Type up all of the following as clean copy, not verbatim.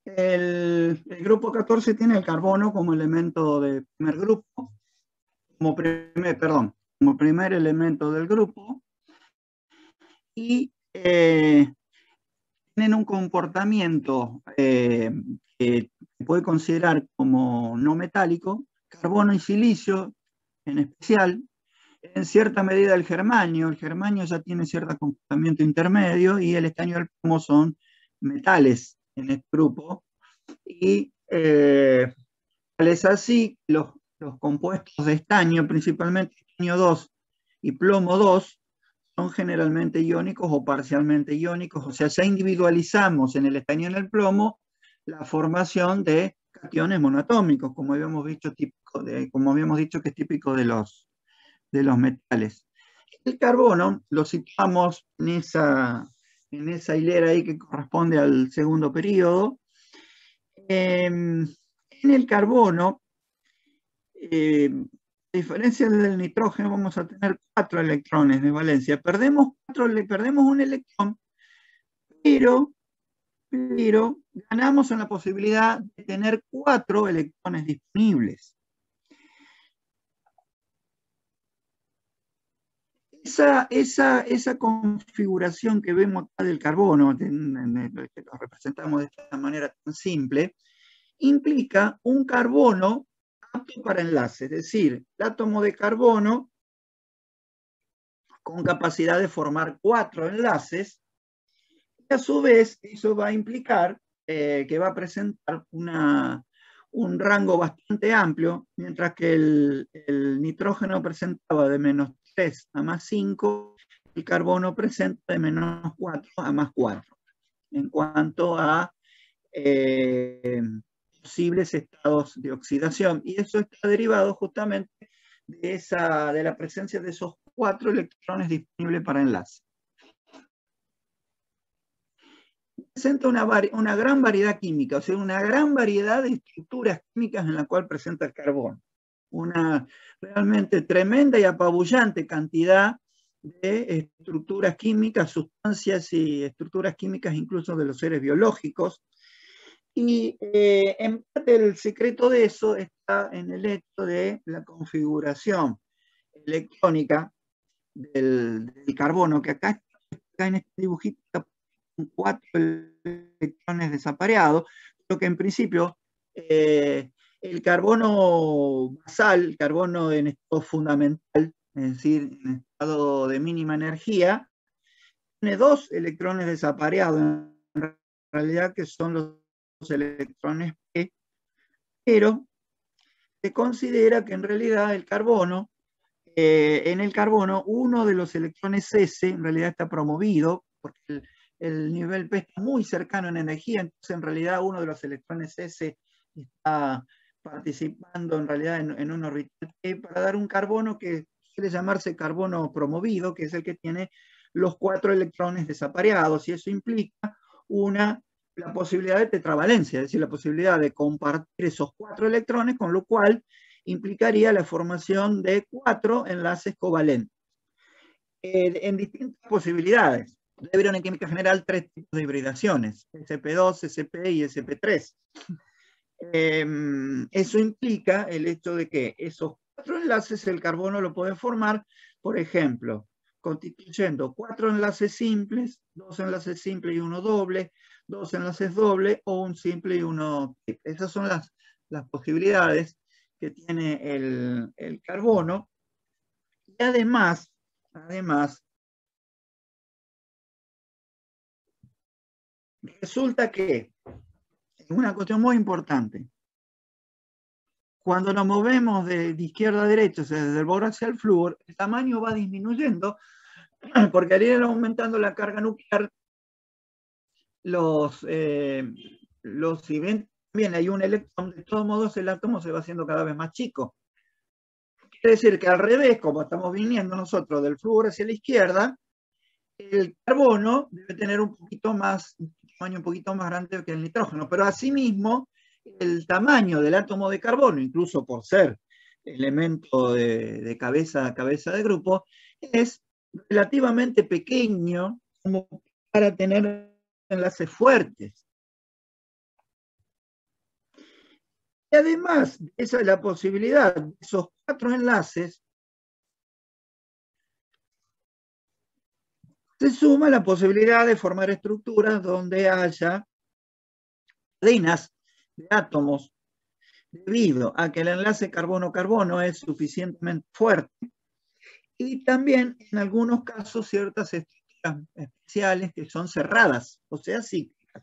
El grupo 14 tiene el carbono como elemento de primer grupo, como primer elemento del grupo, y tienen un comportamiento que se puede considerar como no metálico, carbono y silicio en especial, en cierta medida el germanio ya tiene cierto comportamiento intermedio, y el estaño y el plomo son metales en este grupo, y tal es así, los compuestos de estaño, principalmente estaño 2 y plomo 2, son generalmente iónicos o parcialmente iónicos, o sea, ya individualizamos en el estaño y en el plomo la formación de cationes monoatómicos, como habíamos dicho, que es típico de los metales. El carbono lo situamos en esa hilera ahí que corresponde al segundo periodo. En el carbono, a diferencia del nitrógeno, vamos a tener 4 electrones de valencia. Perdemos un electrón, pero ganamos en la posibilidad de tener 4 electrones disponibles. Esa configuración que vemos acá del carbono, que lo representamos de esta manera tan simple, implica un carbono apto para enlace, es decir, el átomo de carbono con capacidad de formar 4 enlaces, y a su vez eso va a implicar que va a presentar un rango bastante amplio, mientras que el nitrógeno presentaba de -3 a +5, el carbono presenta de -4 a +4, en cuanto a posibles estados de oxidación. Y eso está derivado justamente de la presencia de esos 4 electrones disponibles para enlace. Presenta una gran variedad química, o sea, una gran variedad de estructuras químicas en la cual presenta el carbono. Una realmente tremenda y apabullante cantidad de estructuras químicas, sustancias y estructuras químicas incluso de los seres biológicos. Y en parte el secreto de eso está en el hecho de la configuración electrónica del carbono, que acá en este dibujito está con 4 electrones desapareados, lo que en principio el carbono basal, el carbono en estado fundamental, es decir, en estado de mínima energía, tiene 2 electrones desapareados, en realidad que son los electrones P, pero se considera que en realidad en el carbono, uno de los electrones S en realidad está promovido, porque el nivel P está muy cercano en energía, entonces en realidad uno de los electrones S está participando en realidad en un orbital P para dar un carbono que suele llamarse carbono promovido, que es el que tiene los 4 electrones desapareados, y eso implica la posibilidad de tetravalencia, es decir, la posibilidad de compartir esos 4 electrones, con lo cual implicaría la formación de 4 enlaces covalentes en distintas posibilidades. Ya vieron en química general 3 tipos de hibridaciones, sp2, sp y sp3. Eso implica el hecho de que esos 4 enlaces el carbono lo puede formar, por ejemplo, constituyendo 4 enlaces simples, 2 enlaces simples y uno doble, 2 enlaces dobles o un simple y uno triple. Esas son las posibilidades que tiene el carbono. Y además, resulta que es una cuestión muy importante. Cuando nos movemos de izquierda a derecha, o sea, desde el boro hacia el flúor, el tamaño va disminuyendo, porque al ir aumentando la carga nuclear, si bien también hay un electrón, de todos modos el átomo se va haciendo cada vez más chico. Quiere decir que al revés, como estamos viniendo nosotros del flúor hacia la izquierda, el carbono debe tener un tamaño un poquito más grande que el nitrógeno, pero asimismo el tamaño del átomo de carbono, incluso por ser elemento de cabeza de grupo, es relativamente pequeño como para tener enlaces fuertes. Y además, esa es la posibilidad de esos 4 enlaces, se suma la posibilidad de formar estructuras donde haya cadenas de átomos, debido a que el enlace carbono-carbono es suficientemente fuerte, y también en algunos casos ciertas estructuras especiales que son cerradas, o sea, cíclicas.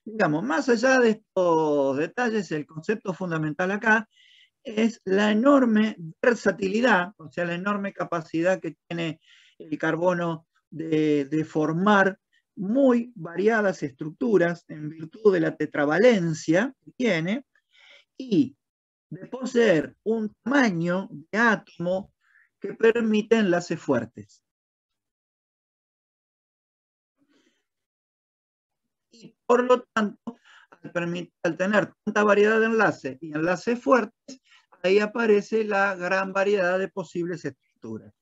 Digamos, más allá de estos detalles, el concepto fundamental acá es la enorme versatilidad, o sea, la enorme capacidad que tiene el carbono de formar muy variadas estructuras en virtud de la tetravalencia que tiene y de poseer un tamaño de átomo que permite enlaces fuertes. Y por lo tanto, al tener tanta variedad de enlaces y enlaces fuertes, ahí aparece la gran variedad de posibles estructuras.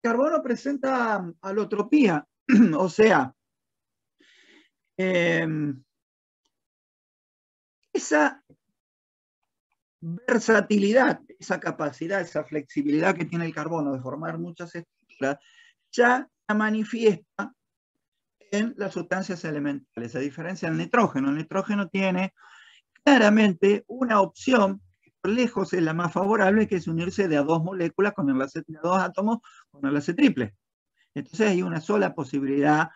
El carbono presenta alotropía, o sea, esa versatilidad, esa capacidad, esa flexibilidad que tiene el carbono de formar muchas estructuras, ya la manifiesta en las sustancias elementales, a diferencia del nitrógeno. El nitrógeno tiene claramente una opción que por lejos es la más favorable, que es unirse de a 2 moléculas con enlace de 2 átomos con enlace triple. Entonces hay una sola posibilidad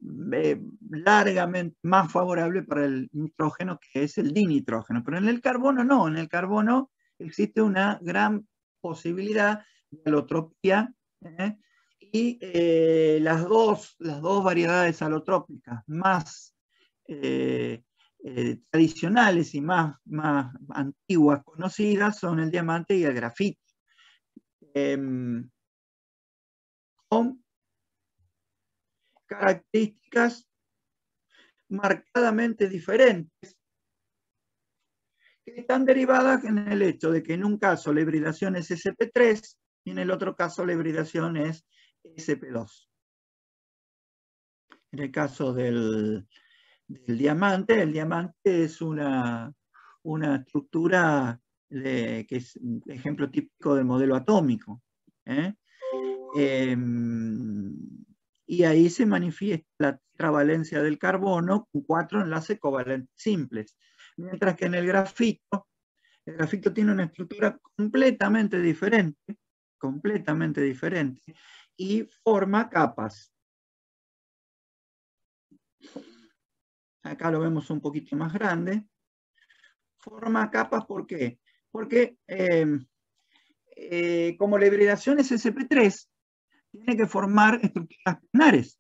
largamente más favorable para el nitrógeno, que es el dinitrógeno. Pero en el carbono no, en el carbono existe una gran posibilidad de alotropía, y las dos variedades alotrópicas más tradicionales y más antiguas conocidas son el diamante y el grafito. Con características marcadamente diferentes que están derivadas en el hecho de que en un caso la hibridación es sp3 y en el otro caso la hibridación es sp2. En el caso del diamante, el diamante es una estructura que es un ejemplo típico del modelo atómico. Y ahí se manifiesta la tetravalencia del carbono con 4 enlaces covalentes simples. Mientras que en el grafito tiene una estructura completamente diferente, y forma capas. Acá lo vemos un poquito más grande. Forma capas, ¿por qué? Porque como la hibridación es sp3, tiene que formar estructuras planares.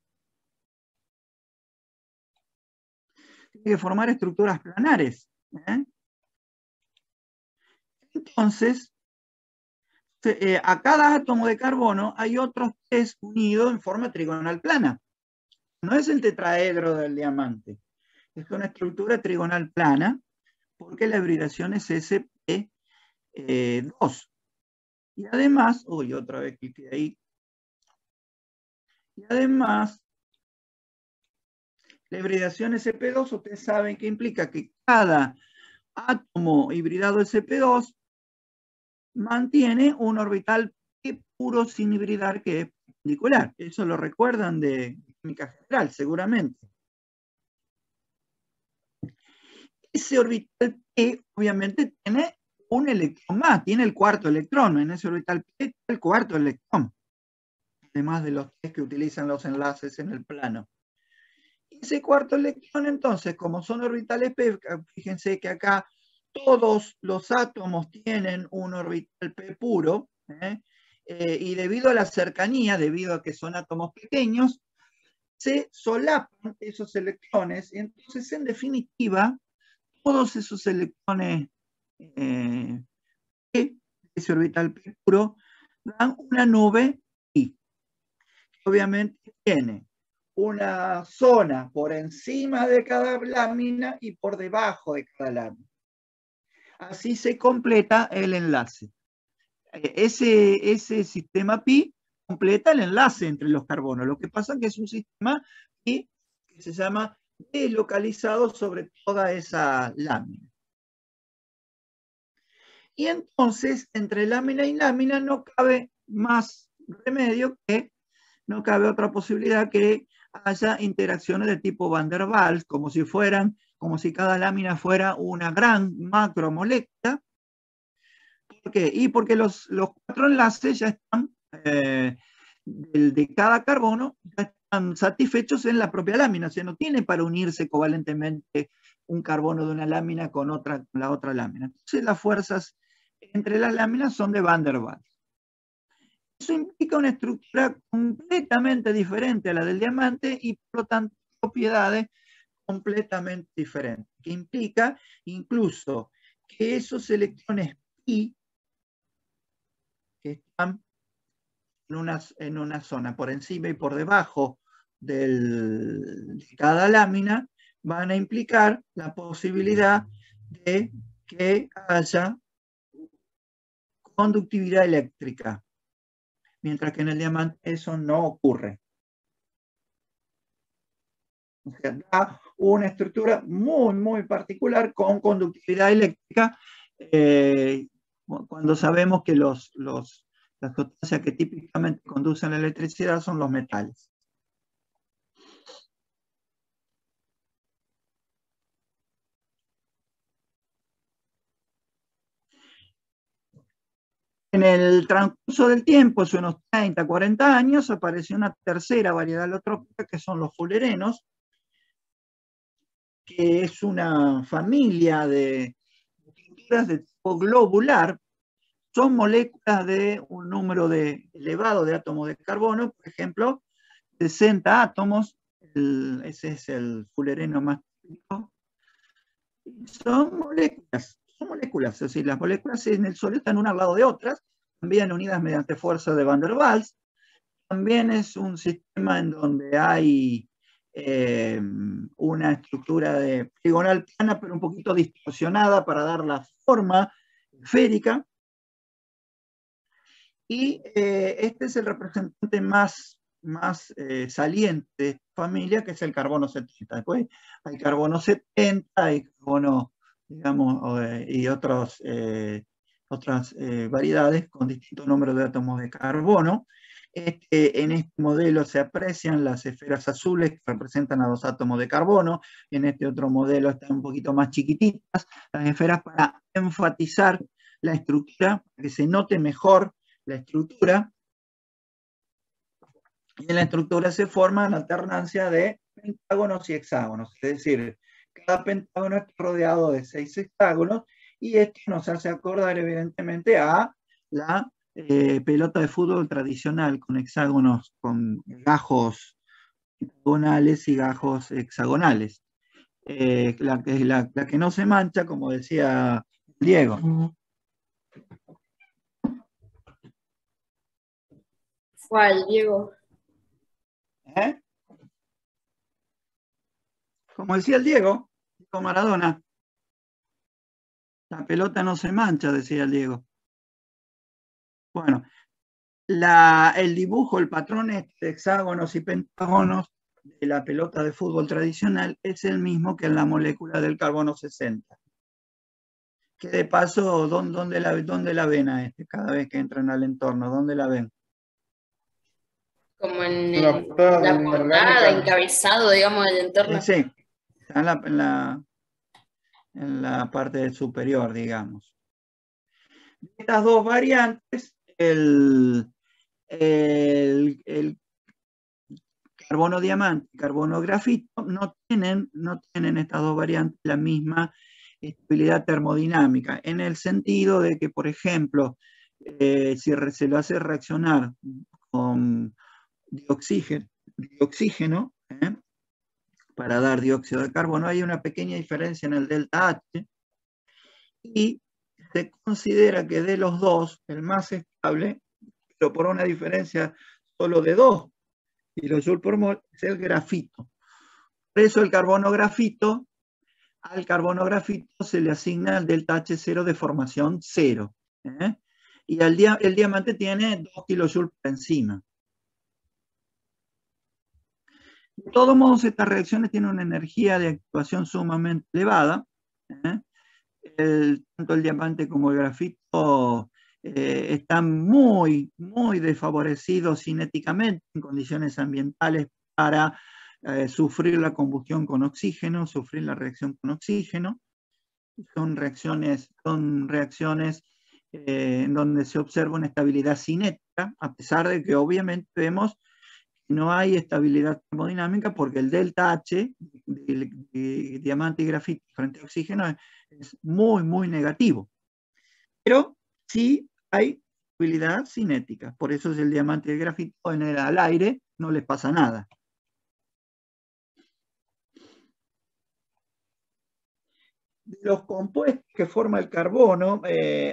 Tiene que formar estructuras planares. Entonces, a cada átomo de carbono hay otros 3 unidos en forma trigonal plana. No es el tetraedro del diamante. Es una estructura trigonal plana porque la hibridación es sp2. Y además, otra vez cliqué ahí. Y además, la hibridación sp2, ustedes saben que implica que cada átomo hibridado sp2 mantiene un orbital P puro sin hibridar que es perpendicular. Eso lo recuerdan de química general, seguramente. Ese orbital P obviamente tiene un electrón más, tiene el cuarto electrón. En ese orbital P está el cuarto electrón, además de los 3 que utilizan los enlaces en el plano. Ese cuarto electrón, entonces, como son orbitales P, fíjense que acá todos los átomos tienen un orbital P puro, y debido a la cercanía, debido a que son átomos pequeños, se solapan esos electrones, y entonces, en definitiva, todos esos electrones ese orbital P puro, dan una nube I. Obviamente tiene una zona por encima de cada lámina y por debajo de cada lámina. Así se completa el enlace. ese sistema pi completa el enlace entre los carbonos. Lo que pasa es que es un sistema pi que se llama deslocalizado sobre toda esa lámina. Y entonces, entre lámina y lámina no cabe más remedio que, no cabe otra posibilidad que haya interacciones de tipo Van der Waals, como si cada lámina fuera una gran macromolécula. ¿Por qué? Y porque los 4 enlaces ya están, de cada carbono, ya están satisfechos en la propia lámina, o sea, no tiene para unirse covalentemente un carbono de una lámina con la otra lámina. Entonces las fuerzas entre las láminas son de Van der Waals. Eso implica una estructura completamente diferente a la del diamante y por lo tanto propiedades completamente diferentes, que implica incluso que esos electrones pi que están en una zona por encima y por debajo de cada lámina van a implicar la posibilidad de que haya conductividad eléctrica, mientras que en el diamante eso no ocurre. O sea, da una estructura muy, muy particular con conductividad eléctrica, cuando sabemos que las sustancias que típicamente conducen la electricidad son los metales. En el transcurso del tiempo, hace unos 30, 40 años, apareció una tercera variedad alotrópica que son los fullerenos, que es una familia de estructuras de tipo globular. Son moléculas de un número elevado de átomos de carbono, por ejemplo, 60 átomos, ese es el fullereno más típico. Son moléculas, es decir, las moléculas en el Sol están unas al lado de otras, también unidas mediante fuerza de Van der Waals. También es un sistema en donde hay una estructura poligonal plana, pero un poquito distorsionada para dar la forma esférica. Y este es el representante más saliente de esta familia, que es el carbono 70. Después hay carbono 70, hay carbono, digamos, y otras variedades con distintos números de átomos de carbono. En este modelo se aprecian las esferas azules que representan a 2 átomos de carbono. En este otro modelo están un poquito más chiquititas las esferas para enfatizar la estructura, para que se note mejor la estructura. Y en la estructura se forma la alternancia de pentágonos y hexágonos, es decir, cada pentágono está rodeado de 6 hexágonos, y esto nos hace acordar evidentemente a la pelota de fútbol tradicional, con hexágonos, con gajos pentagonales y gajos hexagonales. La que no se mancha, como decía Diego. ¿Cuál, Diego? Como decía el Diego Maradona, la pelota no se mancha, decía el Diego. Bueno, el dibujo, el patrón de hexágonos y pentágonos de la pelota de fútbol tradicional es el mismo que en la molécula del carbono 60. Que de paso, ¿dónde la ven a cada vez que entran al entorno? ¿Dónde la ven? Como en la portada, encabezado, digamos, del entorno. Sí, está en la parte superior, digamos. Estas dos variantes, el carbono diamante y carbono grafito, no tienen estas dos variantes la misma estabilidad termodinámica, en el sentido de que, por ejemplo, si se lo hace reaccionar con dioxígeno, para dar dióxido de carbono, hay una pequeña diferencia en el delta H, y se considera que de los dos, el más estable, pero por una diferencia solo de 2 kilojoules por mol, es el grafito. Por eso al carbono grafito se le asigna el delta H0 de formación 0. y el diamante tiene 2 kilojoules por encima. De todos modos, estas reacciones tienen una energía de activación sumamente elevada. Tanto el diamante como el grafito están muy, muy desfavorecidos cinéticamente en condiciones ambientales para sufrir la combustión con oxígeno, sufrir la reacción con oxígeno. Son reacciones en donde se observa una estabilidad cinética, a pesar de que obviamente vemos que no hay estabilidad termodinámica porque el delta H de diamante y grafito frente a oxígeno es muy, muy negativo. Pero sí hay estabilidad cinética. Por eso es el diamante y el grafito al aire no les pasa nada. De los compuestos que forma el carbono,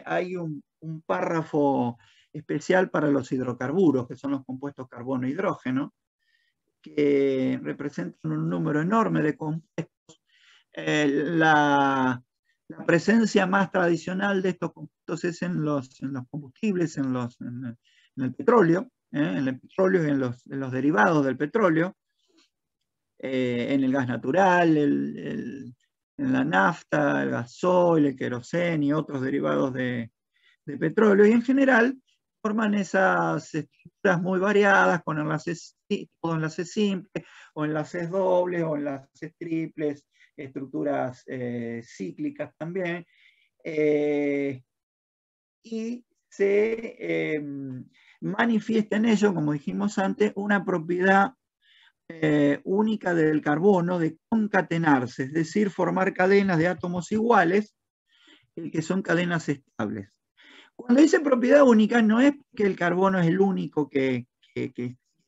hay un párrafo especial para los hidrocarburos, que son los compuestos carbono-hidrógeno, que representan un número enorme de compuestos. La presencia más tradicional de estos compuestos es en los combustibles, en el petróleo, en el petróleo y en los derivados del petróleo, en el gas natural, en la nafta, el gasoil, el queroseno y otros derivados de petróleo, y en general forman esas estructuras muy variadas con enlaces simples o enlaces dobles o enlaces triples, estructuras cíclicas también, y se manifiesta en ello, como dijimos antes, una propiedad única del carbono de concatenarse, es decir, formar cadenas de átomos iguales, que son cadenas estables. Cuando dice propiedad única, no es que el carbono es el único que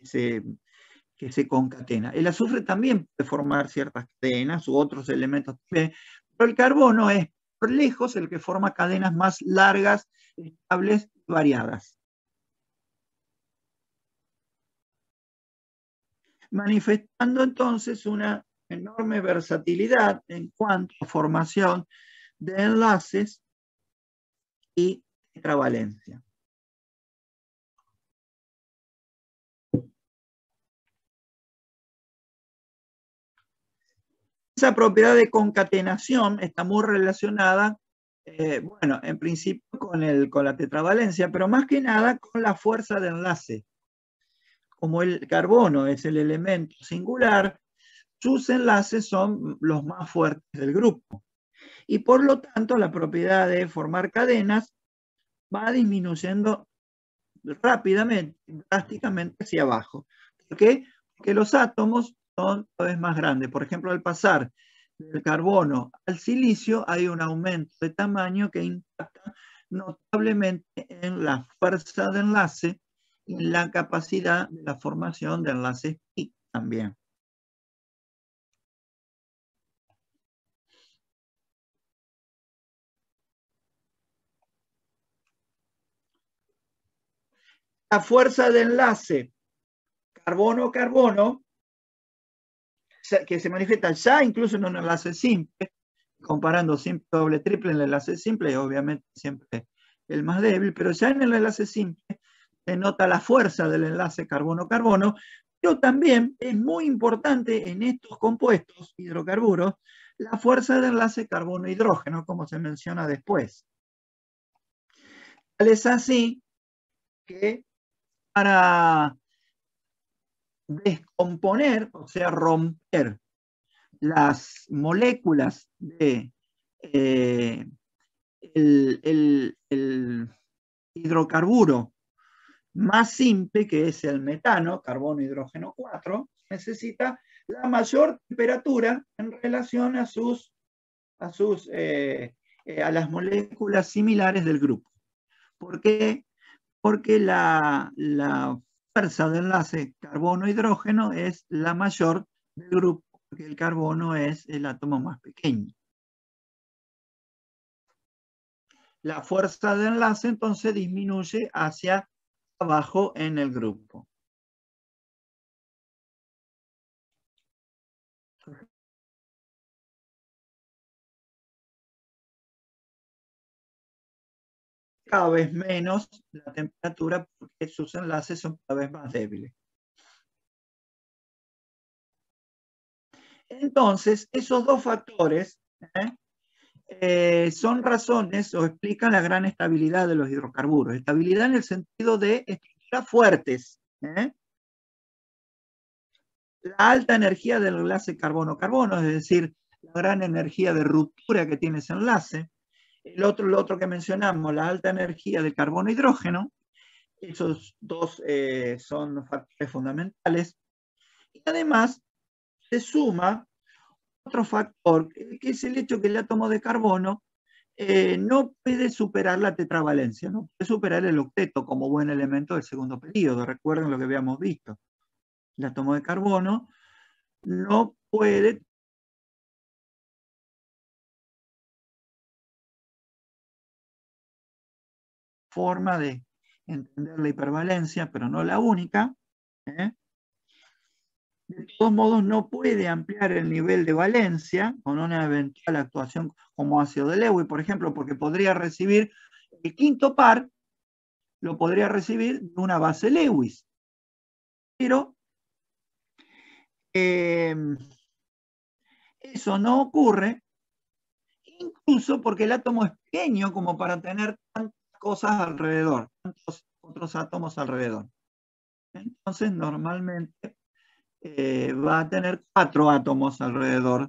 se concatena. El azufre también puede formar ciertas cadenas u otros elementos, pero el carbono es por lejos el que forma cadenas más largas, estables y variadas. Manifestando entonces una enorme versatilidad en cuanto a formación de enlaces y tetravalencia. Esa propiedad de concatenación está muy relacionada, bueno, en principio con la tetravalencia, pero más que nada con la fuerza de enlace. Como el carbono es el elemento singular, sus enlaces son los más fuertes del grupo. Y por lo tanto, la propiedad de formar cadenas va disminuyendo rápidamente, drásticamente hacia abajo. ¿Por qué? Porque los átomos son cada vez más grandes. Por ejemplo, al pasar del carbono al silicio hay un aumento de tamaño que impacta notablemente en la fuerza de enlace y en la capacidad de la formación de enlaces PIC también. La fuerza de enlace carbono-carbono, que se manifiesta ya incluso en un enlace simple, comparando simple, doble, triple en el enlace simple, obviamente siempre el más débil, pero ya en el enlace simple se nota la fuerza del enlace carbono-carbono, pero también es muy importante en estos compuestos hidrocarburos la fuerza del enlace carbono-hidrógeno, como se menciona después. Tal es así que para descomponer, o sea, romper las moléculas de el hidrocarburo más simple, que es el metano, carbono, hidrógeno 4, necesita la mayor temperatura en relación a las moléculas similares del grupo. ¿Por qué? Porque la fuerza de enlace carbono-hidrógeno es la mayor del grupo, porque el carbono es el átomo más pequeño. La fuerza de enlace entonces disminuye hacia abajo en el grupo. cada vez menos la temperatura porque sus enlaces son cada vez más débiles. Entonces, esos dos factores son razones o explican la gran estabilidad de los hidrocarburos. Estabilidad en el sentido de estructuras fuertes. La alta energía del enlace carbono-carbono, es decir, la gran energía de ruptura que tiene ese enlace. Lo otro que mencionamos, la alta energía del carbono-hidrógeno. Esos dos son factores fundamentales. Y además se suma otro factor, que es el hecho que el átomo de carbono no puede superar la tetravalencia, no puede superar el octeto como buen elemento del segundo período. Recuerden lo que habíamos visto. El átomo de carbono no puede forma de entender la hipervalencia, pero no la única. De todos modos, no puede ampliar el nivel de valencia con una eventual actuación como ácido de Lewis, por ejemplo, porque podría recibir el quinto par, lo podría recibir de una base Lewis. Pero eso no ocurre, incluso porque el átomo es pequeño como para tener tantas cosas alrededor, tantos otros átomos alrededor. Entonces, normalmente va a tener 4 átomos alrededor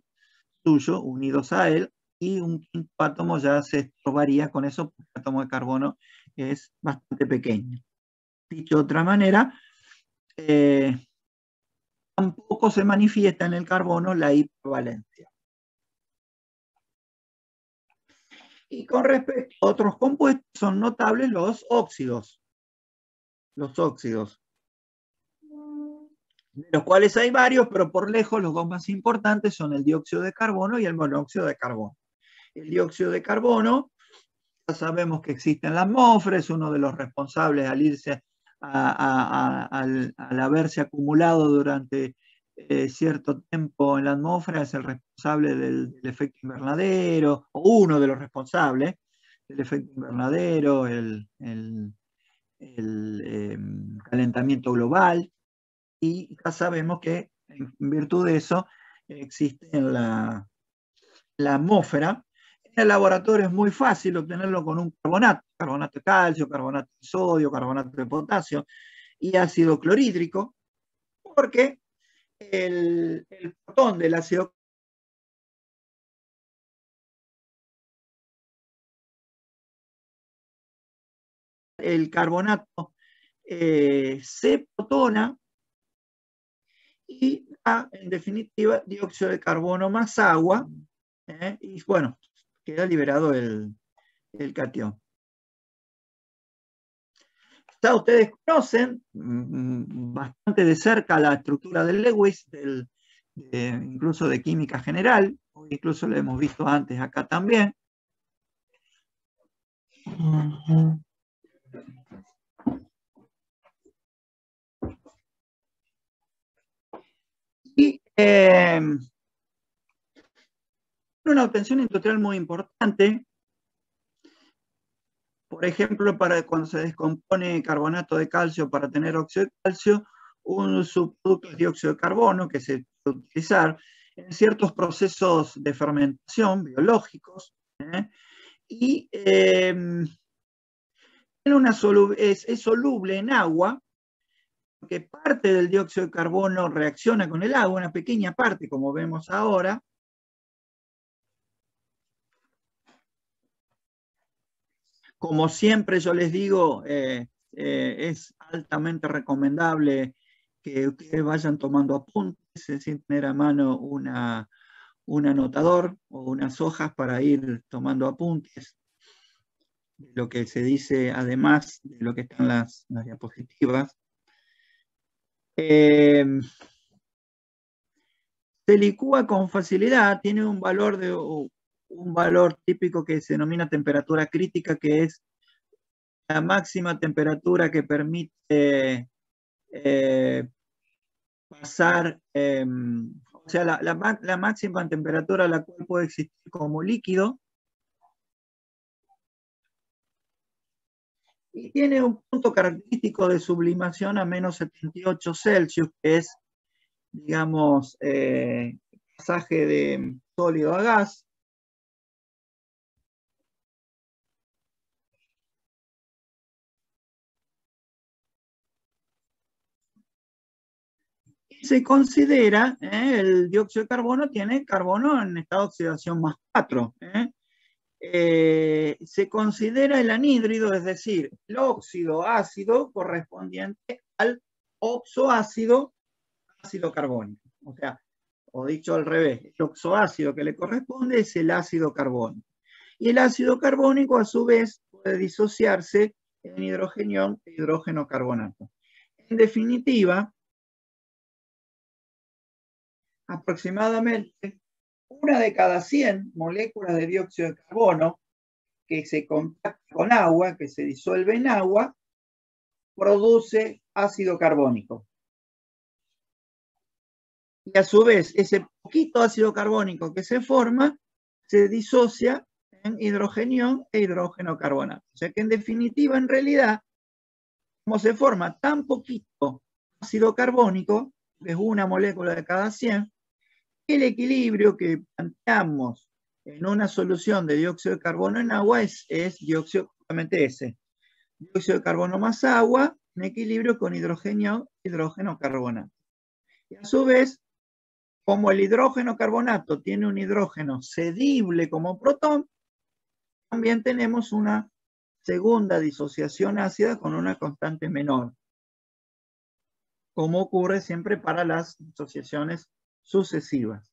suyo, unidos a él, y un quinto átomo ya se estorbaría con eso, porque el átomo de carbono es bastante pequeño. Dicho de otra manera, tampoco se manifiesta en el carbono la hipervalencia. Y con respecto a otros compuestos, son notables los óxidos. Los óxidos, de los cuales hay varios, pero por lejos los dos más importantes son el dióxido de carbono y el monóxido de carbono. El dióxido de carbono, ya sabemos que existe en la atmósfera, es uno de los responsables al irse al haberse acumulado durante cierto tiempo en la atmósfera, es el responsable del efecto invernadero, o uno de los responsables del efecto invernadero, el calentamiento global, y ya sabemos que en virtud de eso existe en la atmósfera. En el laboratorio es muy fácil obtenerlo con un carbonato de calcio, carbonato de sodio, carbonato de potasio y ácido clorhídrico, porque el protón del ácido el carbonato se protona y da, en definitiva, dióxido de carbono más agua, y bueno, queda liberado el catión. Ya ustedes conocen bastante de cerca la estructura del Lewis, incluso de química general, o incluso lo hemos visto antes acá también. Y una obtención industrial muy importante, por ejemplo, para cuando se descompone carbonato de calcio para tener óxido de calcio, un subproducto es dióxido de carbono que se puede utilizar en ciertos procesos de fermentación biológicos, y es soluble en agua, porque parte del dióxido de carbono reacciona con el agua, una pequeña parte, como vemos ahora. Como siempre yo les digo, es altamente recomendable que ustedes vayan tomando apuntes, sin tener a mano un anotador o unas hojas para ir tomando apuntes de lo que se dice, además de lo que están las diapositivas. Se licúa con facilidad, tiene un valor típico que se denomina temperatura crítica, que es la máxima temperatura que permite pasar, o sea, la máxima temperatura a la cual puede existir como líquido y tiene un punto característico de sublimación a menos 78 Celsius, que es, digamos, pasaje de sólido a gas. Se considera, el dióxido de carbono tiene carbono en estado de oxidación más 4. Se considera el anhídrido, es decir, el óxido ácido correspondiente al oxoácido ácido carbónico. O sea, o dicho al revés, el oxoácido que le corresponde es el ácido carbónico. Y el ácido carbónico, a su vez, puede disociarse en hidrogenión e hidrógeno carbonato. En definitiva, aproximadamente 1 de cada 100 moléculas de dióxido de carbono que se contacta con agua, que se disuelve en agua, produce ácido carbónico. Y a su vez, ese poquito ácido carbónico que se forma, se disocia en hidrogenión e hidrógeno carbonato. O sea que en definitiva, en realidad, como se forma tan poquito ácido carbónico, que es una molécula de cada 100, el equilibrio que planteamos en una solución de dióxido de carbono en agua es dióxido, justamente ese. Dióxido de carbono más agua, en equilibrio con hidrógeno carbonato. Y a su vez, como el hidrógeno carbonato tiene un hidrógeno cedible como protón, también tenemos una segunda disociación ácida con una constante menor, como ocurre siempre para las disociaciones sucesivas.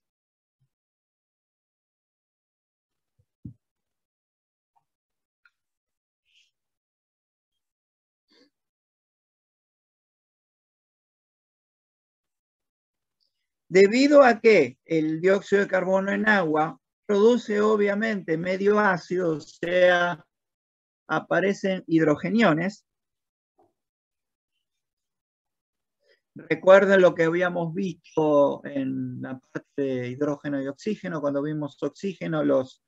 Debido a que el dióxido de carbono en agua produce obviamente medio ácido, o sea, aparecen hidrogeniones. Recuerden lo que habíamos visto en la parte de hidrógeno y oxígeno, cuando vimos oxígeno, los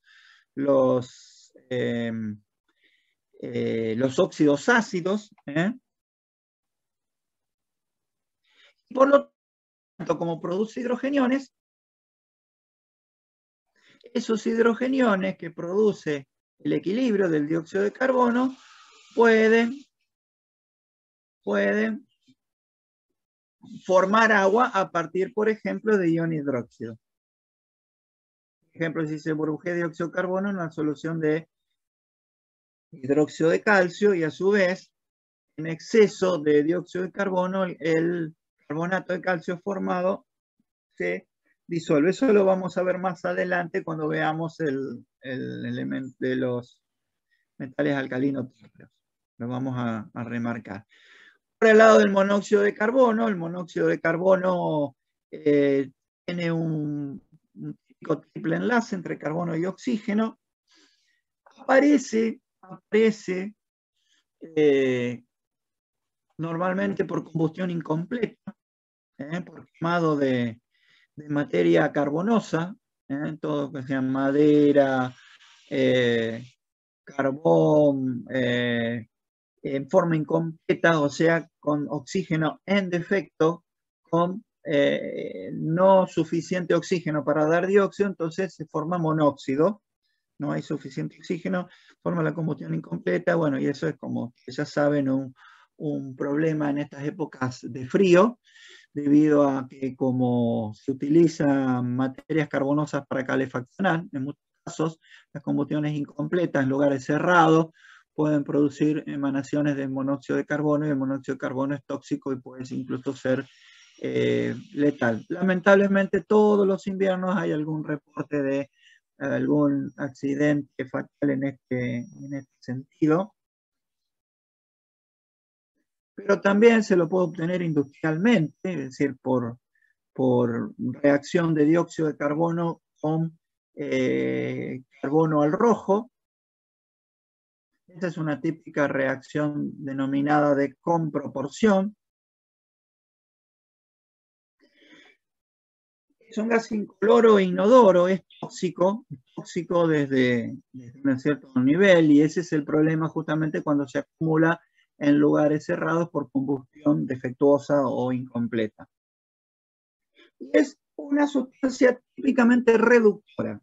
óxidos ácidos. Por lo tanto, como produce hidrogeniones, esos hidrogeniones que produce el equilibrio del dióxido de carbono pueden formar agua a partir, por ejemplo, de ion hidróxido. Por ejemplo, si se burbujea dióxido de carbono en una solución de hidróxido de calcio y a su vez, en exceso de dióxido de carbono, el carbonato de calcio formado se disuelve. Eso lo vamos a ver más adelante cuando veamos el elemento de los metales alcalinos térreos. Lo vamos a remarcar. Por el lado del monóxido de carbono, el monóxido de carbono tiene un típico triple enlace entre carbono y oxígeno. Aparece normalmente por combustión incompleta, por quemado de materia carbonosa, todo que sea madera, carbón, en forma incompleta, o sea, con oxígeno en defecto, con no suficiente oxígeno para dar dióxido, entonces se forma monóxido. No hay suficiente oxígeno, forma la combustión incompleta, bueno, y eso es, como ya saben, un problema en estas épocas de frío, debido a que como se utilizan materias carbonosas para calefaccionar, en muchos casos las combustiones incompletas en lugares cerrados pueden producir emanaciones de monóxido de carbono, y el monóxido de carbono es tóxico y puede incluso ser letal. Lamentablemente todos los inviernos hay algún reporte de algún accidente fatal en este sentido, pero también se lo puede obtener industrialmente, es decir, por reacción de dióxido de carbono con carbono al rojo. Esa es una típica reacción denominada de comproporción. un gas incoloro e inodoro, es tóxico desde un cierto nivel, y ese es el problema justamente cuando se acumula en lugares cerrados por combustión defectuosa o incompleta. Y es una sustancia típicamente reductora.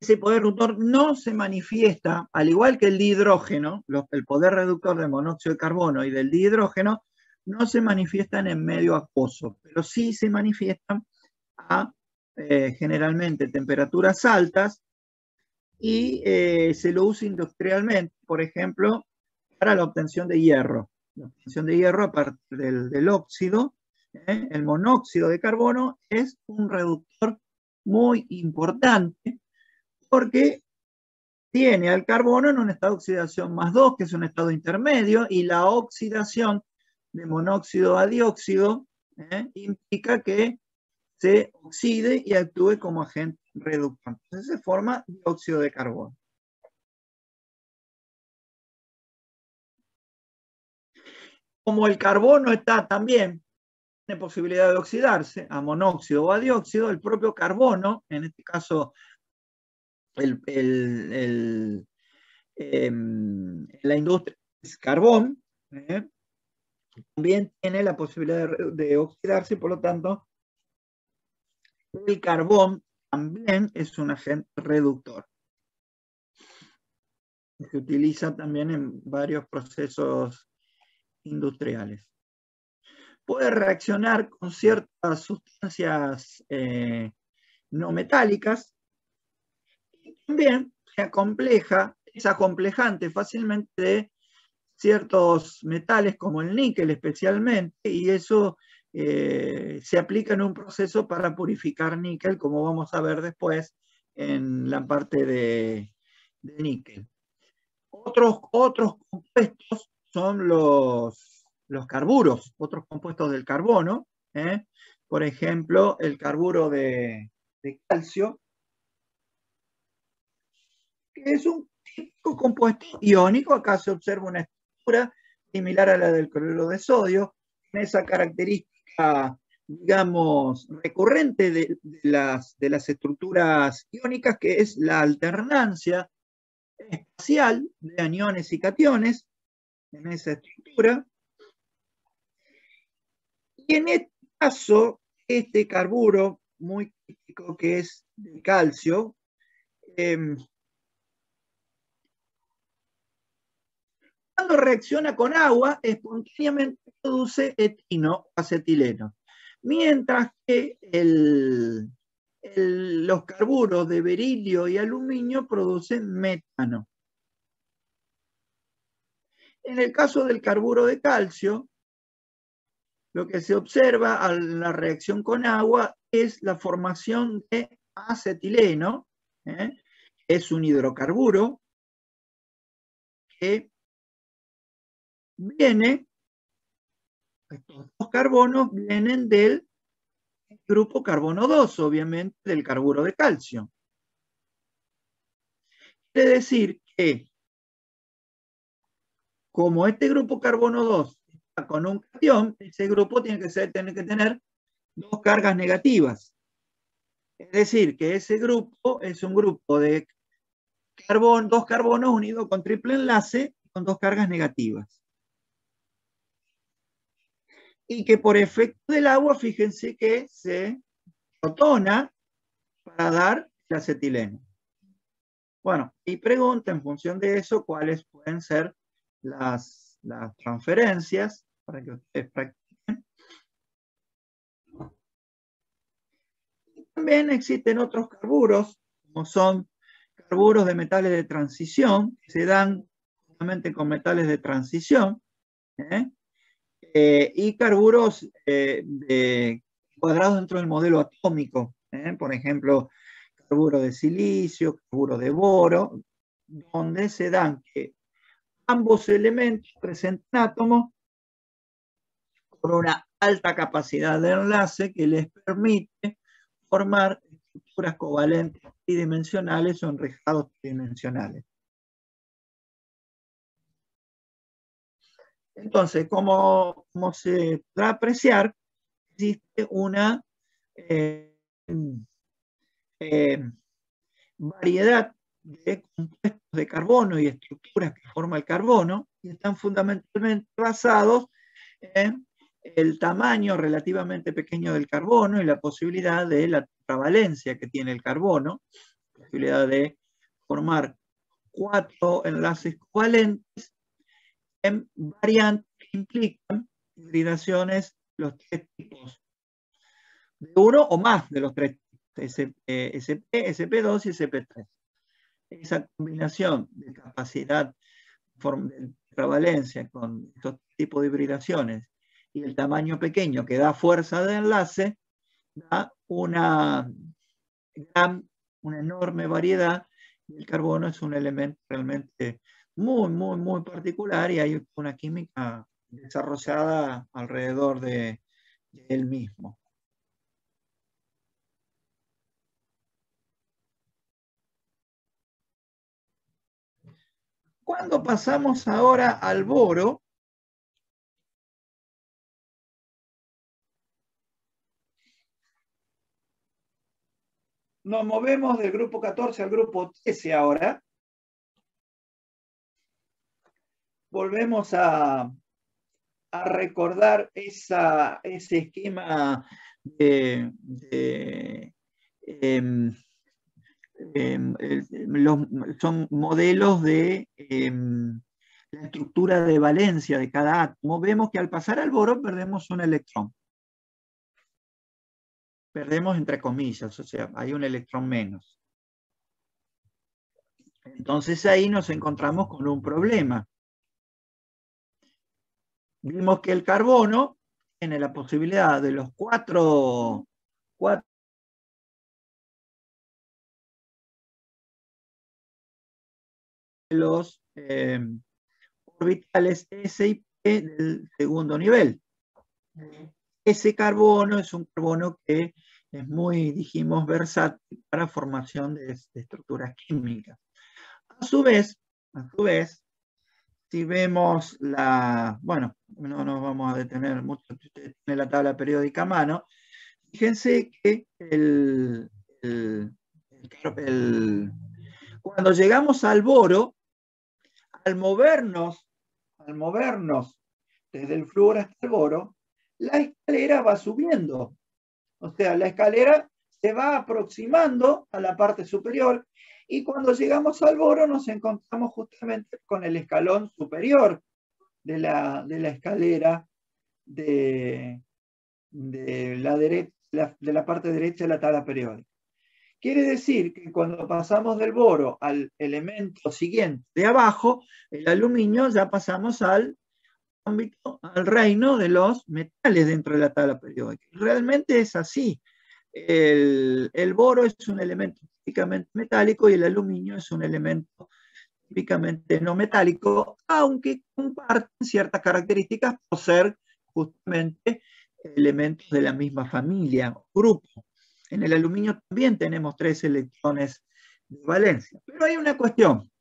Ese poder reductor no se manifiesta, al igual que el dihidrógeno, el poder reductor del monóxido de carbono y del dihidrógeno, no se manifiestan en medio acuoso, pero sí se manifiestan a generalmente temperaturas altas, y se lo usa industrialmente, por ejemplo, para la obtención de hierro. La obtención de hierro a partir del óxido, el monóxido de carbono es un reductor muy importante porque tiene al carbono en un estado de oxidación +2, que es un estado intermedio, y la oxidación de monóxido a dióxido implica que se oxide y actúe como agente reductor. Entonces se forma dióxido de carbono. Como el carbono está también, tiene posibilidad de oxidarse a monóxido o a dióxido, el propio carbono, en este caso la industria es carbón, también tiene la posibilidad de oxidarse, y por lo tanto el carbón también es un agente reductor. Se utiliza también en varios procesos industriales. Puede reaccionar con ciertas sustancias no metálicas, y también es acomplejante fácilmente de ciertos metales como el níquel especialmente, y eso se aplica en un proceso para purificar níquel, como vamos a ver después en la parte de níquel. Otros compuestos son los carburos, otros compuestos del carbono, por ejemplo, el carburo de calcio, que es un típico compuesto iónico. Acá se observa una estructura similar a la del cloruro de sodio, con esa característica, digamos, recurrente de las estructuras iónicas, que es la alternancia espacial de aniones y cationes en esa estructura. Y en este caso, este carburo muy típico, que es el calcio, cuando reacciona con agua, espontáneamente produce etino o acetileno, mientras que los carburos de berilio y aluminio producen metano. En el caso del carburo de calcio, lo que se observa a la reacción con agua es la formación de acetileno, es un hidrocarburo que viene, estos dos carbonos vienen del grupo carbono 2, obviamente del carburo de calcio. Quiere decir que, como este grupo carbono 2 está con un catión, ese grupo tiene que tener dos cargas negativas. Es decir, que ese grupo es un grupo de dos carbonos unidos con triple enlace con dos cargas negativas. Y que por efecto del agua, fíjense que se protona para dar el acetileno. Bueno, y pregunta en función de eso cuáles pueden ser las transferencias para que ustedes practiquen. Y también existen otros carburos, como son carburos de metales de transición, que se dan justamente con metales de transición, y carburos cuadrados dentro del modelo atómico, por ejemplo, carburo de silicio, carburo de boro, donde se dan que ambos elementos presentan átomos con una alta capacidad de enlace que les permite formar estructuras covalentes tridimensionales o enrejados tridimensionales. Entonces, como se podrá apreciar, existe una variedad de compuestos de carbono y estructuras que forma el carbono, y están fundamentalmente basados en el tamaño relativamente pequeño del carbono y la posibilidad de la tetravalencia que tiene el carbono, la posibilidad de formar 4 enlaces covalentes en variantes que implican hibridaciones, los 3 tipos, de uno o más de los 3 tipos, SP, SP2 y SP3. Esa combinación de capacidad de tetravalencia con estos tipos de hibridaciones y el tamaño pequeño que da fuerza de enlace, da una enorme variedad. El carbono es un elemento realmente muy particular, y hay una química desarrollada alrededor de él mismo. Cuando pasamos ahora al boro, nos movemos del grupo 14 al grupo 13 ahora. Volvemos a recordar ese esquema son modelos de la estructura de valencia de cada átomo. Vemos que al pasar al boro perdemos un electrón. Perdemos entre comillas, o sea, hay un electrón menos. Entonces ahí nos encontramos con un problema. Vimos que el carbono tiene la posibilidad de los cuatro los orbitales S y P del segundo nivel. Ese carbono es un carbono que es muy, dijimos, versátil para formación de estructuras químicas. A su vez, si vemos bueno, no nos vamos a detener mucho, usted tiene la tabla periódica a mano, fíjense que cuando llegamos al boro, al movernos desde el flúor hasta el boro, la escalera va subiendo. O sea, la escalera se va aproximando a la parte superior, y cuando llegamos al boro nos encontramos justamente con el escalón superior de la escalera de la parte derecha de la tabla periódica. Quiere decir que cuando pasamos del boro al elemento siguiente de abajo, el aluminio, ya pasamos al reino de los metales dentro de la tabla periódica. Realmente es así. El boro es un elemento típicamente metálico y el aluminio es un elemento típicamente no metálico, aunque comparten ciertas características por ser justamente elementos de la misma familia o grupo. En el aluminio también tenemos 3 electrones de valencia. Pero hay una cuestión.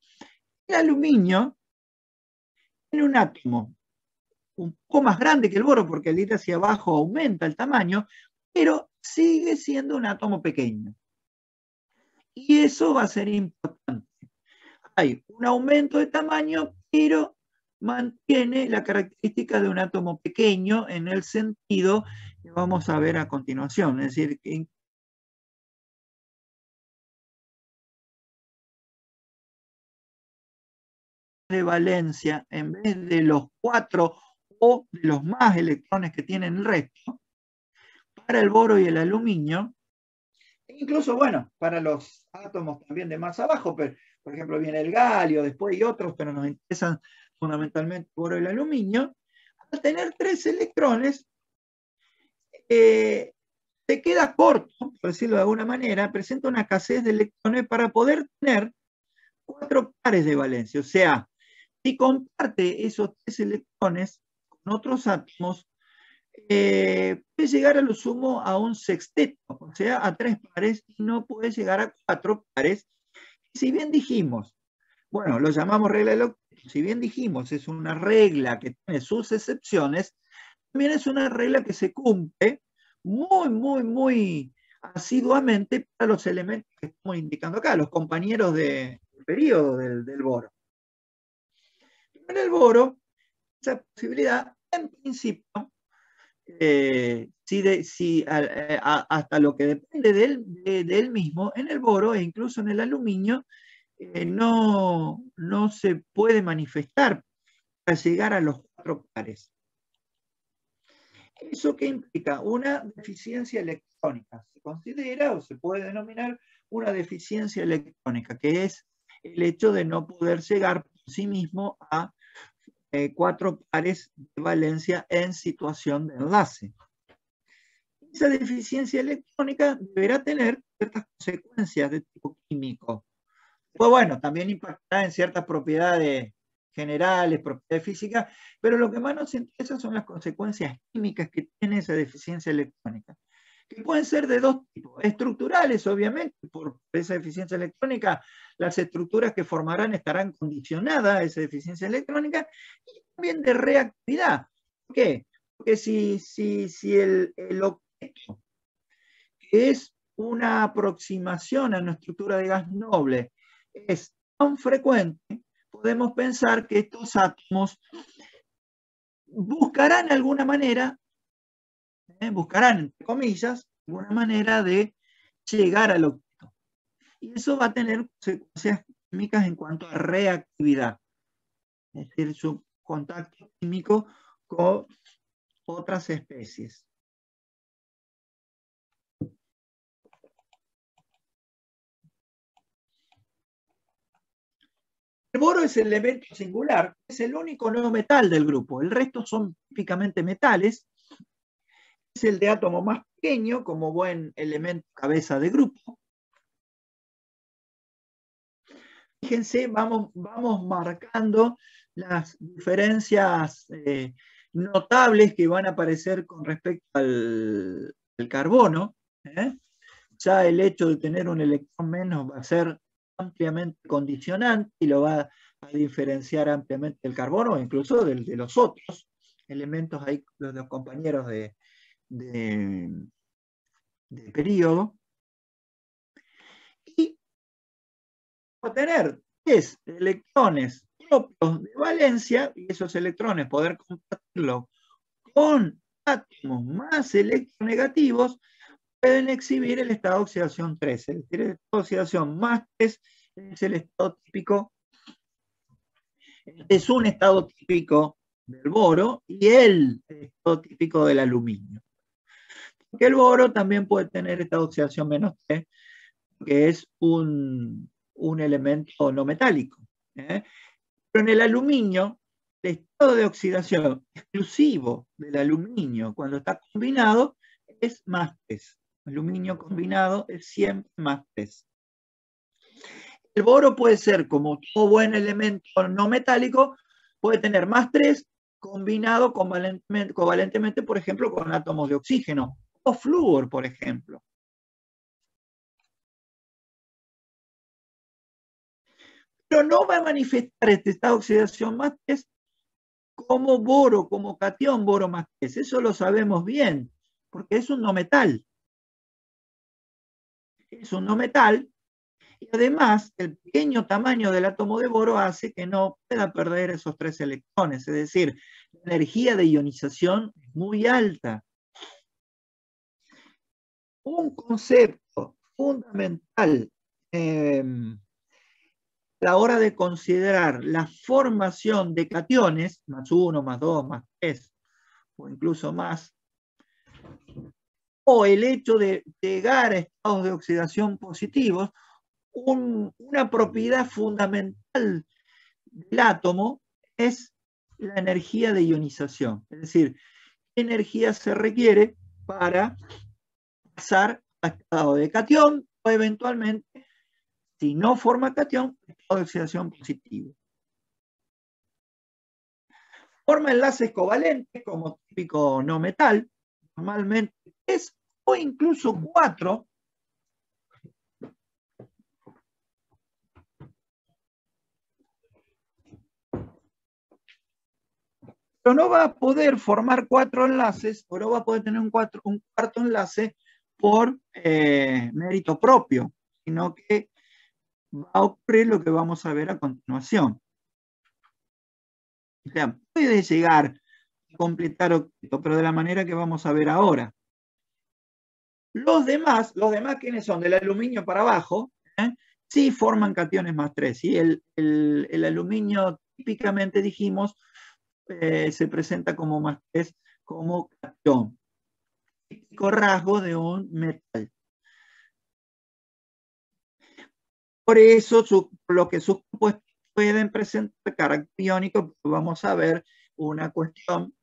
El aluminio tiene un átomo un poco más grande que el boro, porque al ir hacia abajo aumenta el tamaño, pero sigue siendo un átomo pequeño. Y eso va a ser importante. Hay un aumento de tamaño, pero mantiene la característica de un átomo pequeño en el sentido que vamos a ver a continuación. Es decir, que de valencia, en vez de los 4 o de los más electrones que tienen el resto, para el boro y el aluminio, incluso, bueno, para los átomos también de más abajo, pero, por ejemplo, viene el galio, después hay otros, pero nos interesan fundamentalmente el boro y el aluminio. Al tener 3 electrones, se queda corto, por decirlo de alguna manera, presenta una escasez de electrones para poder tener 4 pares de valencia. O sea, si comparte esos 3 electrones con otros átomos, puede llegar a lo sumo a un sexteto, o sea, a 3 pares, y no puede llegar a 4 pares. Si bien dijimos, bueno, lo llamamos regla del octeto, si bien dijimos es una regla que tiene sus excepciones, también es una regla que se cumple muy asiduamente para los elementos que estamos indicando acá, los compañeros de periodo del boro. En el boro, esa posibilidad, en principio, hasta lo que depende de él mismo, en el boro e incluso en el aluminio, no se puede manifestar para llegar a los 4 pares. ¿Eso qué implica? Una deficiencia electrónica. Se considera o se puede denominar una deficiencia electrónica, que es el hecho de no poder llegar por sí mismo a 4 pares de valencia en situación de enlace. Esa deficiencia electrónica deberá tener ciertas consecuencias de tipo químico. Pues bueno, también impactará en ciertas propiedades generales, propiedades físicas, pero lo que más nos interesa son las consecuencias químicas que tiene esa deficiencia electrónica, que pueden ser de 2 tipos. Estructurales, obviamente, por esa deficiencia electrónica, las estructuras que formarán estarán condicionadas a esa deficiencia electrónica, y también de reactividad. ¿Por qué? Porque si el objeto es una aproximación a una estructura de gas noble es tan frecuente, podemos pensar que estos átomos buscarán alguna manera, buscarán, entre comillas, alguna manera de llegar al objeto. Y eso va a tener consecuencias químicas en cuanto a reactividad, es decir, su contacto químico con otras especies. El boro es el elemento singular, es el único no metal del grupo. El resto son típicamente metales. Es el de átomo más pequeño, como buen elemento cabeza de grupo. Fíjense, vamos marcando las diferencias notables que van a aparecer con respecto al carbono. Ya el hecho de tener un electrón menos va a ser ampliamente condicionante y lo va a diferenciar ampliamente del carbono o incluso de los otros elementos ahí, los compañeros de periodo. Y va a tener 3 electrones propios de valencia, y esos electrones poder compartirlos con átomos más electronegativos, pueden exhibir el estado de oxidación 3. El estado de oxidación más 3 es el estado típico, es un estado típico del boro y el estado típico del aluminio. Porque el boro también puede tener estado de oxidación menos 3, que es un elemento no metálico. Pero en el aluminio, el estado de oxidación exclusivo del aluminio cuando está combinado es más 3. Aluminio combinado es siempre más 3. El boro puede ser, como todo buen elemento no metálico, puede tener más 3 combinado covalentemente, por ejemplo, con átomos de oxígeno o flúor, por ejemplo. Pero no va a manifestar este estado de oxidación más 3 como boro, como catión boro más 3. Eso lo sabemos bien, porque es un no metal. Es un no metal, y además el pequeño tamaño del átomo de boro hace que no pueda perder esos 3 electrones, es decir, la energía de ionización es muy alta. Un concepto fundamental a la hora de considerar la formación de cationes, más 1, más 2, más 3, o incluso más, o el hecho de llegar a estados de oxidación positivos, una propiedad fundamental del átomo es la energía de ionización. Es decir, ¿qué energía se requiere para pasar a estado de catión o eventualmente, si no forma catión, estado de oxidación positivo? Forma enlaces covalentes como típico no metal, normalmente 3 o incluso 4. pero no va a poder formar 4 enlaces, o no va a poder tener un cuarto enlace por mérito propio, sino que va a ocurrir lo que vamos a ver a continuación. O sea, puede llegar a completar octeto, pero de la manera que vamos a ver ahora. Los demás, ¿quiénes son? Del aluminio para abajo, sí forman cationes más 3. ¿sí? El aluminio típicamente dijimos se presenta como más 3 como cation. Típico rasgo de un metal. Por eso, lo que sus compuestos pueden presentar carácter iónico, vamos a ver una cuestión.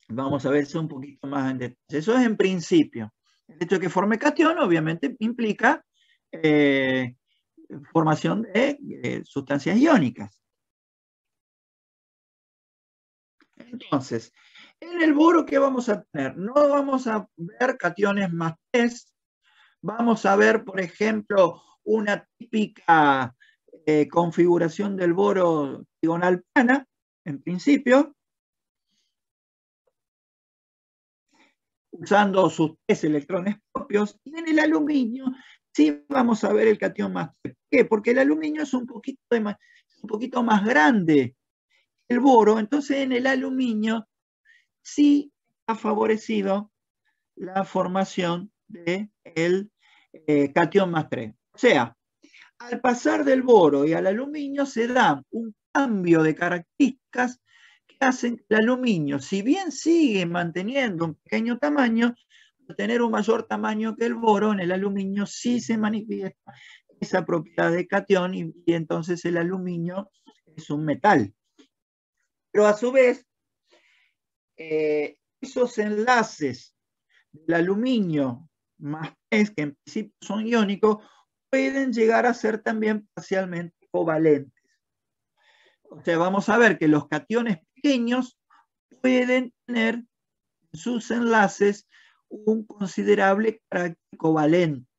Vamos a ver eso un poquito más en detalle. Eso es en principio. El hecho de que forme cation, obviamente, implica formación de sustancias iónicas. Entonces, en el boro, ¿qué vamos a tener? No vamos a ver cationes más 3. Vamos a ver, por ejemplo, una típica configuración del boro trigonal plana, en principio, usando sus 3 electrones propios, y en el aluminio sí vamos a ver el cation más 3. ¿Por qué? Porque el aluminio es un poquito más grande que el boro, entonces en el aluminio sí ha favorecido la formación del cation más 3. O sea, al pasar del boro y al aluminio se da un cambio de características que hacen que el aluminio, si bien sigue manteniendo un pequeño tamaño, al tener un mayor tamaño que el boro, en el aluminio sí se manifiesta esa propiedad de cation y entonces el aluminio es un metal. Pero a su vez, esos enlaces del aluminio más 3, que en principio son iónicos, pueden llegar a ser también parcialmente covalentes. O sea, vamos a ver que los cationes pequeños pueden tener en sus enlaces un considerable carácter covalente.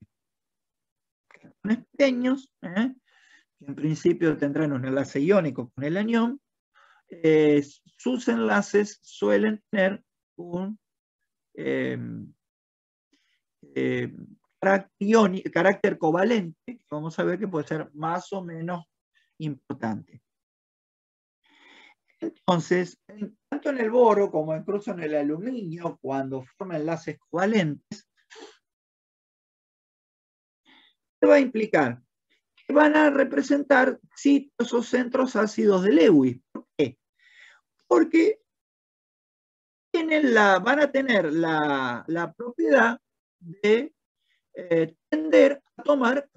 Cationes pequeños, que en principio tendrán un enlace iónico con el anión, sus enlaces suelen tener un carácter covalente, que vamos a ver que puede ser más o menos importante. Entonces, tanto en el boro como incluso en el aluminio, cuando forma enlaces covalentes, ¿qué va a implicar? Que van a representar sitios o centros ácidos de Lewis. ¿Por qué? Porque van a tener la propiedad de tender a tomar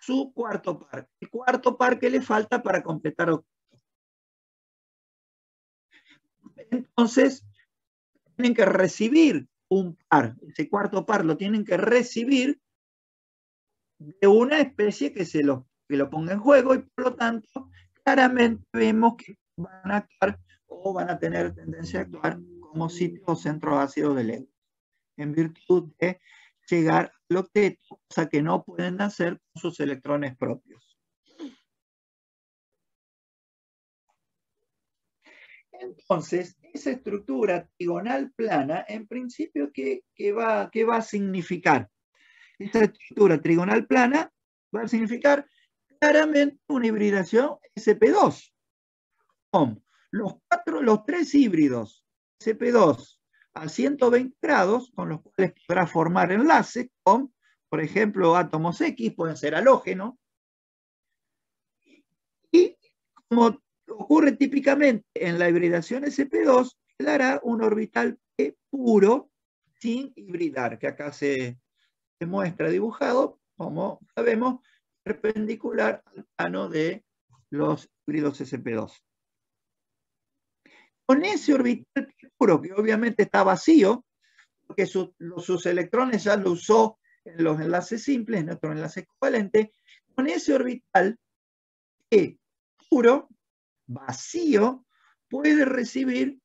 su cuarto par. El cuarto par que le falta para completar octeto. Entonces, tienen que recibir un par. Ese cuarto par lo tienen que recibir de una especie que lo ponga en juego y por lo tanto, claramente vemos que van a actuar o van a tener tendencia a actuar como sitios o centros ácidos de Lewis, en virtud de llegar al octeto, cosa que no pueden hacer con sus electrones propios. Entonces, esa estructura trigonal plana, en principio, ¿qué va a significar? Esta estructura trigonal plana va a significar claramente una hibridación sp2, con los 3 híbridos sp2 a 120 grados, con los cuales podrá formar enlaces con, por ejemplo, átomos X, pueden ser halógenos, y como ocurre típicamente en la hibridación sp2, quedará un orbital P puro sin hibridar, que acá se muestra dibujado, como sabemos, perpendicular al plano de los híbridos sp2. Con ese orbital P puro, que obviamente está vacío, porque sus electrones ya lo usó en los enlaces simples, en nuestro enlace covalente, con ese orbital P puro, vacío, puede recibir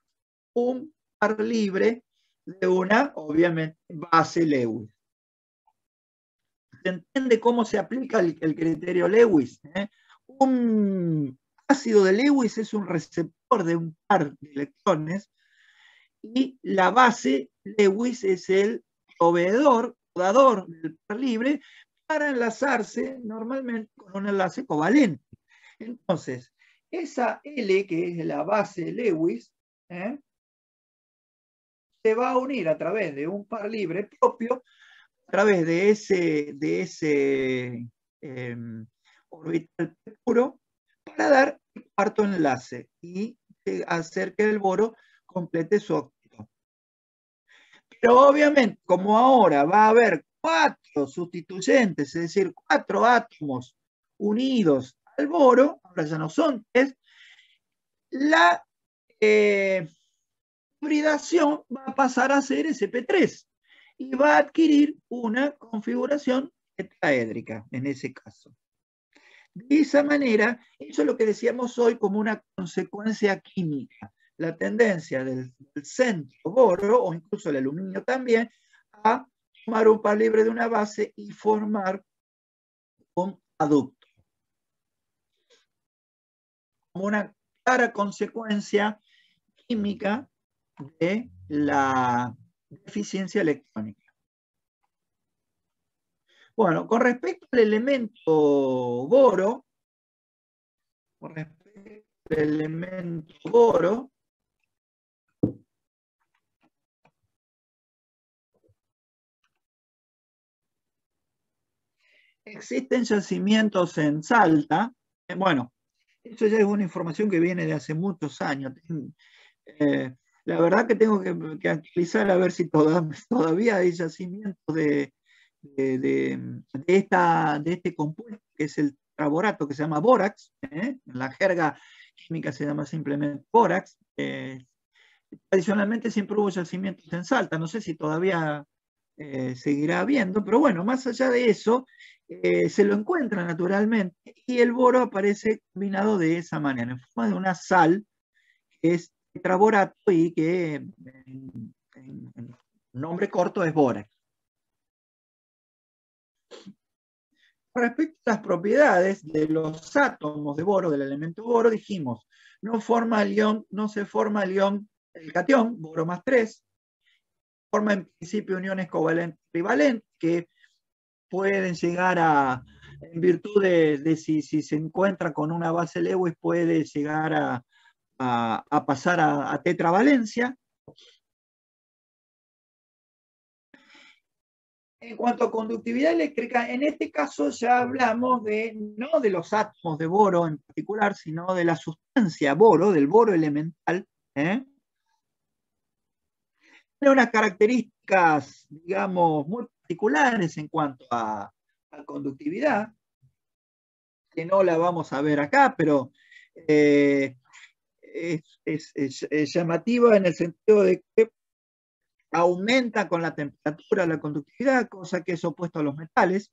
un par libre de una, obviamente, base Lewis. ¿Se entiende cómo se aplica el criterio Lewis? Un ácido de Lewis es un receptor de un par de electrones, y la base Lewis es el proveedor, dador del par libre, para enlazarse normalmente con un enlace covalente. Entonces, esa L, que es la base Lewis, se va a unir a través de un par libre propio, a través de ese orbital puro, para dar el cuarto enlace y hacer que el boro complete su octeto. Pero obviamente, como ahora va a haber 4 sustituyentes, es decir, 4 átomos unidos al boro, ahora ya no son 3, la hibridación va a pasar a ser sp3 y va a adquirir una configuración tetraédrica en ese caso. De esa manera, eso es lo que decíamos hoy como una consecuencia química, la tendencia del centro boro, o incluso el aluminio también, a tomar un par libre de una base y formar un aducto. Como una clara consecuencia química de la deficiencia electrónica. Bueno, con respecto al elemento boro, existen yacimientos en Salta. Bueno, eso ya es una información que viene de hace muchos años. La verdad que tengo que actualizar a ver si todavía hay yacimientos de este compuesto, que es el tetraborato, que se llama bórax. En la jerga química se llama simplemente bórax. Tradicionalmente siempre hubo yacimientos en Salta, no sé si todavía seguirá habiendo, pero bueno, más allá de eso, se lo encuentra naturalmente y el boro aparece combinado de esa manera, en forma de una sal que es tetraborato y que en nombre corto es bórax. Respecto a las propiedades de los átomos de boro, del elemento boro, dijimos, no se forma el ion, el catión, boro más 3, forma en principio uniones covalentes trivalentes que pueden llegar a, en virtud de si se encuentra con una base Lewis, puede llegar a pasar a tetravalencia. En cuanto a conductividad eléctrica, en este caso ya hablamos no de los átomos de boro en particular, sino de la sustancia boro, del boro elemental. Tiene unas características, digamos, muy particulares en cuanto a conductividad, que no la vamos a ver acá, pero es llamativa en el sentido de que aumenta con la temperatura la conductividad, cosa que es opuesto a los metales.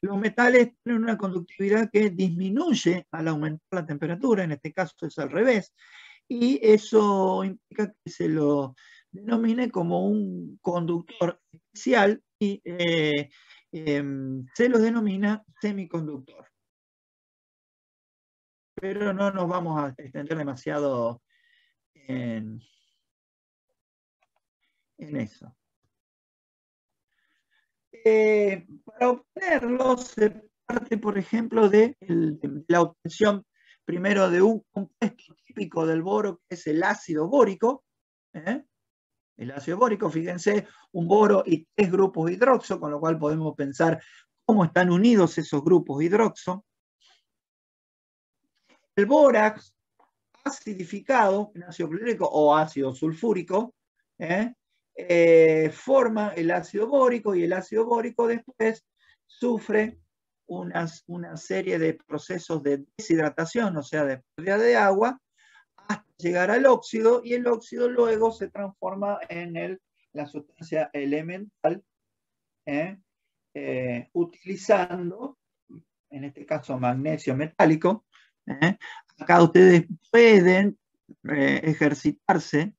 Los metales tienen una conductividad que disminuye al aumentar la temperatura, en este caso es al revés, y eso implica que se lo denomine como un conductor especial y se lo denomina semiconductor. Pero no nos vamos a extender demasiado en eso. Para obtenerlo se parte, por ejemplo, de la obtención primero de un compuesto típico del boro, que es el ácido bórico. El ácido bórico, fíjense, un boro y 3 grupos hidroxo, con lo cual podemos pensar cómo están unidos esos grupos hidroxo. El bórax acidificado en ácido clorhídrico o ácido sulfúrico, forma el ácido bórico, y el ácido bórico después sufre una serie de procesos de deshidratación, o sea, de pérdida de agua, hasta llegar al óxido, y el óxido luego se transforma en la sustancia elemental, utilizando, en este caso, magnesio metálico. Acá ustedes pueden ejercitarse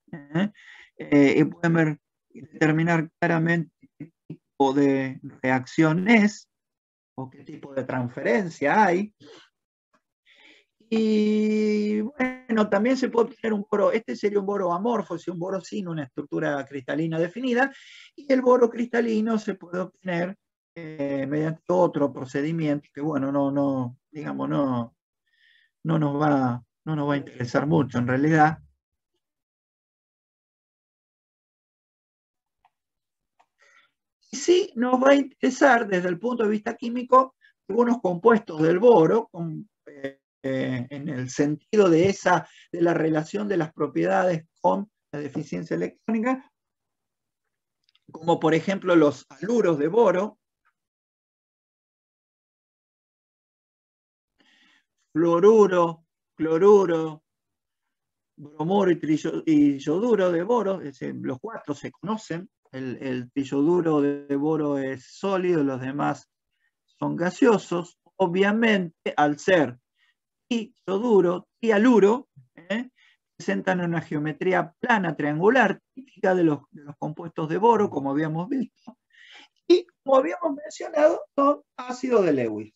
y pueden determinar claramente qué tipo de reacción es o qué tipo de transferencia hay. Y bueno, bueno, también se puede obtener un boro, este sería un boro amorfo, es un boro sin una estructura cristalina definida, y el boro cristalino se puede obtener mediante otro procedimiento que, bueno, digamos, no nos va a interesar mucho en realidad. Y sí nos va a interesar desde el punto de vista químico algunos compuestos del boro, en el sentido de la relación de las propiedades con la deficiencia electrónica, como por ejemplo los haluros de boro, fluoruro, cloruro, bromuro y yoduro de boro, los cuatro se conocen. El triyoduro de boro es sólido, los demás son gaseosos. Obviamente, al ser triyoduro y haluro, presentan una geometría plana triangular típica de los compuestos de boro, como habíamos visto, y como habíamos mencionado, son ácidos de Lewis.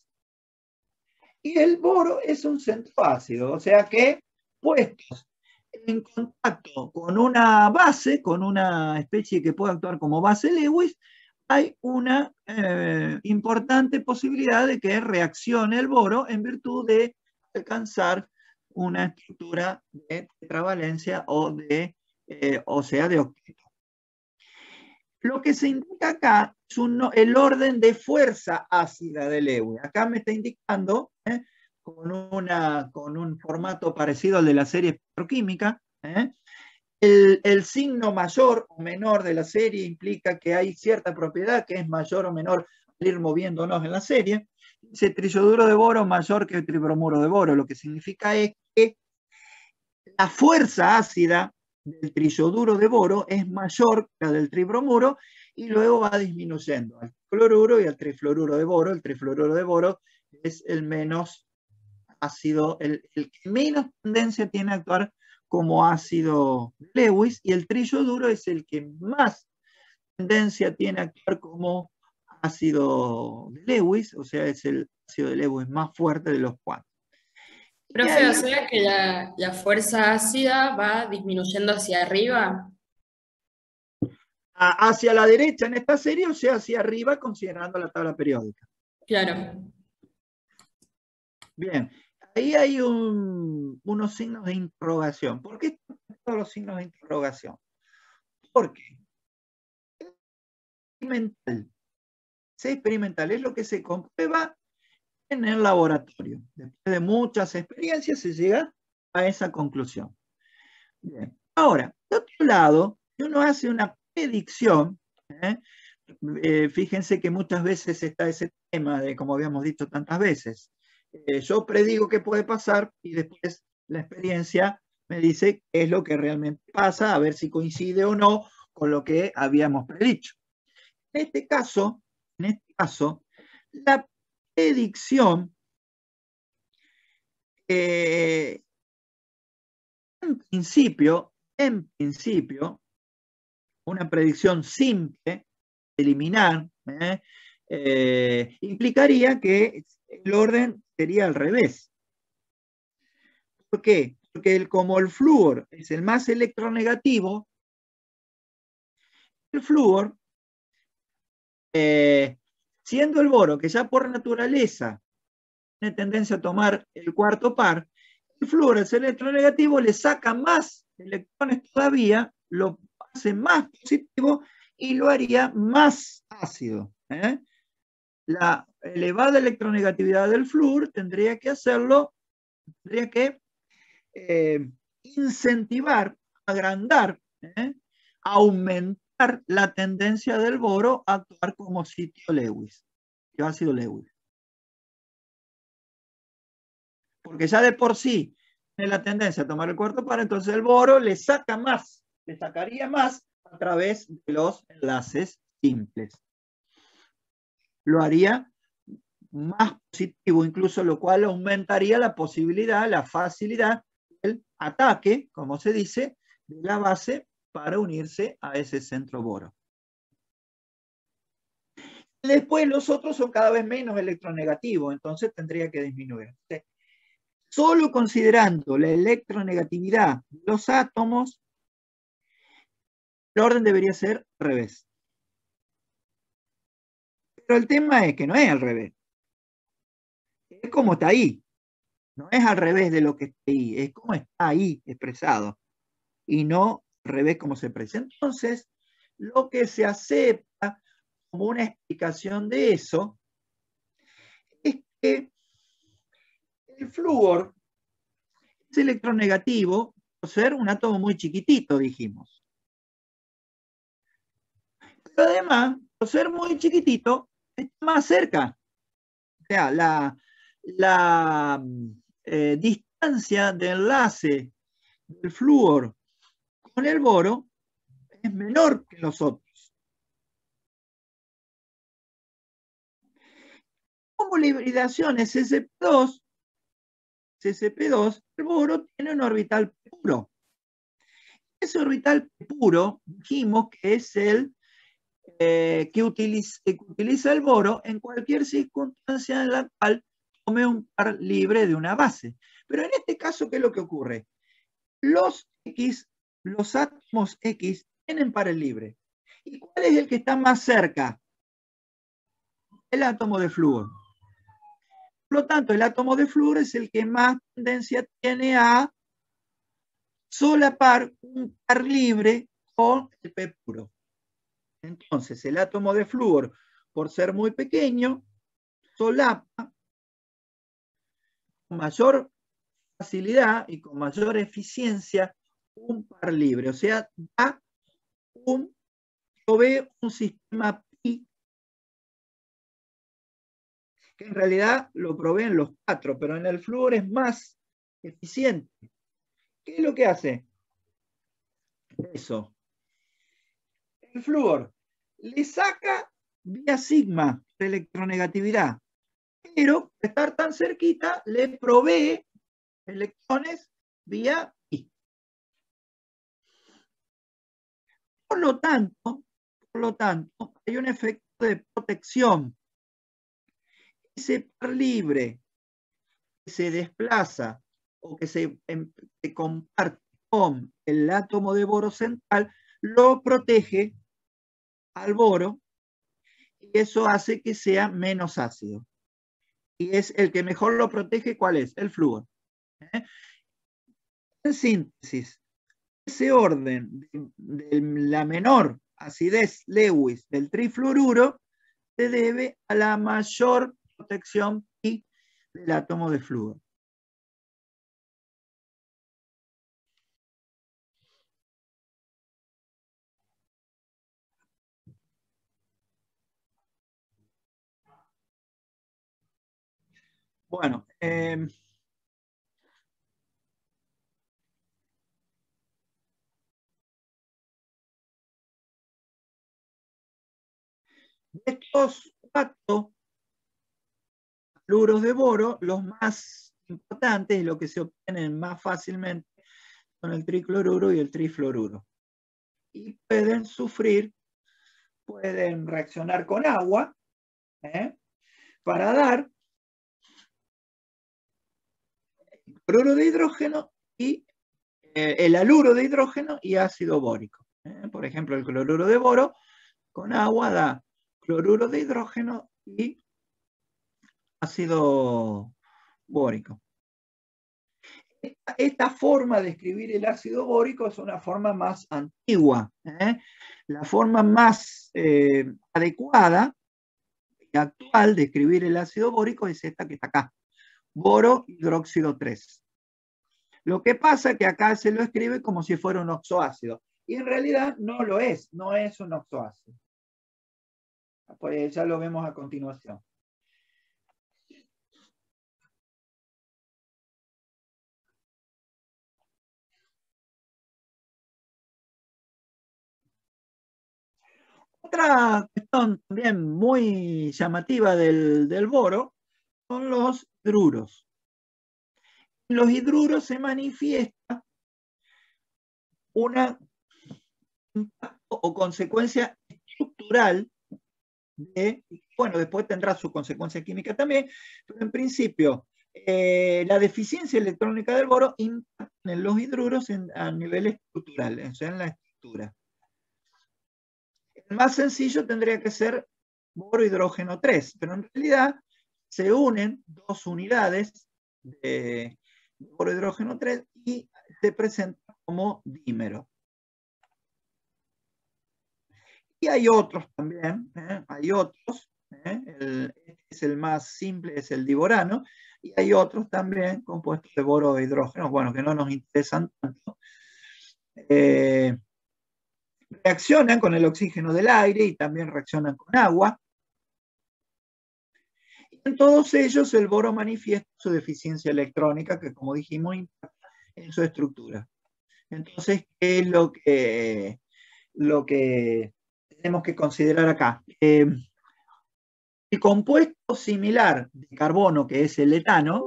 Y el boro es un centroácido, o sea que puestos en contacto con una base, con una especie que puede actuar como base Lewis, hay una importante posibilidad de que reaccione el boro en virtud de alcanzar una estructura de tetravalencia o sea, de octeto. Lo que se indica acá es el orden de fuerza ácida de Lewis. Acá me está indicando, con un formato parecido al de la serie espectroquímica, el signo mayor o menor de la serie implica que hay cierta propiedad que es mayor o menor al ir moviéndonos en la serie. Dice triyoduro de boro mayor que el tribromuro de boro, lo que significa es que la fuerza ácida del triyoduro de boro es mayor que la del tribromuro y luego va disminuyendo al cloruro y al trifluoruro de boro. El trifluoruro de boro es el menos ácido, el que menos tendencia tiene a actuar como ácido Lewis, y el triyoduro es el que más tendencia tiene a actuar como ácido de Lewis, o sea, es el ácido de Lewis más fuerte de los cuatro. Profe, o sea que la fuerza ácida va disminuyendo hacia arriba. Hacia la derecha en esta serie, o sea, hacia arriba considerando la tabla periódica. Claro. Bien, ahí hay unos signos de interrogación. ¿Por qué todos los signos de interrogación? Porque experimental es lo que se comprueba en el laboratorio. Después de muchas experiencias se llega a esa conclusión. Bien. Ahora, de otro lado, si uno hace una predicción, fíjense que muchas veces está ese tema de, como habíamos dicho tantas veces, yo predigo qué puede pasar y después la experiencia me dice qué es lo que realmente pasa, a ver si coincide o no con lo que habíamos predicho. En este caso, la predicción en principio, una predicción simple, eliminar, implicaría que el orden sería al revés. ¿Por qué? Porque como el flúor es el más electronegativo, el flúor, siendo el boro, que ya por naturaleza tiene tendencia a tomar el cuarto par, el flúor, el electronegativo, le saca más electrones todavía, lo hace más positivo y lo haría más ácido. La elevada electronegatividad del flúor tendría que incentivar, agrandar, aumentar la tendencia del boro a actuar como sitio Lewis, ácido Lewis. Porque ya de por sí tiene la tendencia a tomar el cuarto par, entonces el boro le sacaría más a través de los enlaces simples. Lo haría más positivo incluso, lo cual aumentaría la posibilidad, la facilidad del ataque, como se dice, de la base para unirse a ese centro boro. Después los otros son cada vez menos electronegativos, entonces tendría que disminuir. solo considerando la electronegatividad de los átomos, el orden debería ser al revés. Pero el tema es que no es al revés. Es como está ahí. No es al revés de lo que está ahí, es como está ahí expresado. Y no al revés como se presenta. Entonces, lo que se acepta como una explicación de eso es que el flúor es electronegativo por ser un átomo muy chiquitito, dijimos. Pero además, por ser muy chiquitito, está más cerca. O sea, la distancia de enlace del flúor con el boro es menor que los otros. Como la hibridación es CsP2, el boro tiene un orbital puro. Ese orbital puro, dijimos que es el que utiliza el boro en cualquier circunstancia en la cual tome un par libre de una base. Pero en este caso, ¿qué es lo que ocurre? Los átomos X tienen pares libres. ¿Y cuál es el que está más cerca? El átomo de flúor. Por lo tanto, el átomo de flúor es el que más tendencia tiene a solapar un par libre con el P puro. Entonces, el átomo de flúor, por ser muy pequeño, solapa con mayor facilidad y con mayor eficiencia un par libre. O sea, provee un sistema pi, que en realidad lo proveen los 4, pero en el flúor es más eficiente. ¿Qué es lo que hace? Eso. El flúor le saca vía sigma de electronegatividad, pero estar tan cerquita le provee electrones vía pi. Por lo tanto, hay un efecto de protección. Ese par libre que se desplaza o que se comparte con el átomo de boro central, lo protege al boro y eso hace que sea menos ácido. Y es el que mejor lo protege, ¿cuál es? El flúor. En síntesis, ese orden de la menor acidez Lewis del trifluoruro se debe a la mayor protección pi del átomo de flúor. Bueno, estos 4 fluoros de boro, los más importantes y los que se obtienen más fácilmente son el tricloruro y el trifluoruro. Y pueden reaccionar con agua para dar cloruro de hidrógeno y el haluro de hidrógeno y ácido bórico. Por ejemplo, el cloruro de boro con agua da cloruro de hidrógeno y ácido bórico. Esta forma de escribir el ácido bórico es una forma más antigua. La forma más adecuada y actual de escribir el ácido bórico es esta que está acá. Boro hidróxido 3. Lo que pasa es que acá se lo escribe como si fuera un oxoácido. Y en realidad no lo es, no es un oxoácido. Pues ya lo vemos a continuación. Otra cuestión también muy llamativa del boro son los hidruros. En los hidruros se manifiesta una impacto o consecuencia estructural bueno, después tendrá su consecuencia química también, pero en principio la deficiencia electrónica del boro impacta en los hidruros a nivel estructural, o sea, en la estructura. El más sencillo tendría que ser boro-hidrógeno 3, pero en realidad se unen dos unidades de boro-hidrógeno 3 y se presenta como dímero. Y hay otros también, hay otros, este es el más simple, es el diborano, y hay otros también compuestos de boro e hidrógeno, bueno, que no nos interesan tanto. Reaccionan con el oxígeno del aire y también reaccionan con agua. Y en todos ellos el boro manifiesta su deficiencia electrónica, que como dijimos impacta en su estructura. Entonces, ¿qué es lo que tenemos que considerar acá? El compuesto similar de carbono, que es el etano,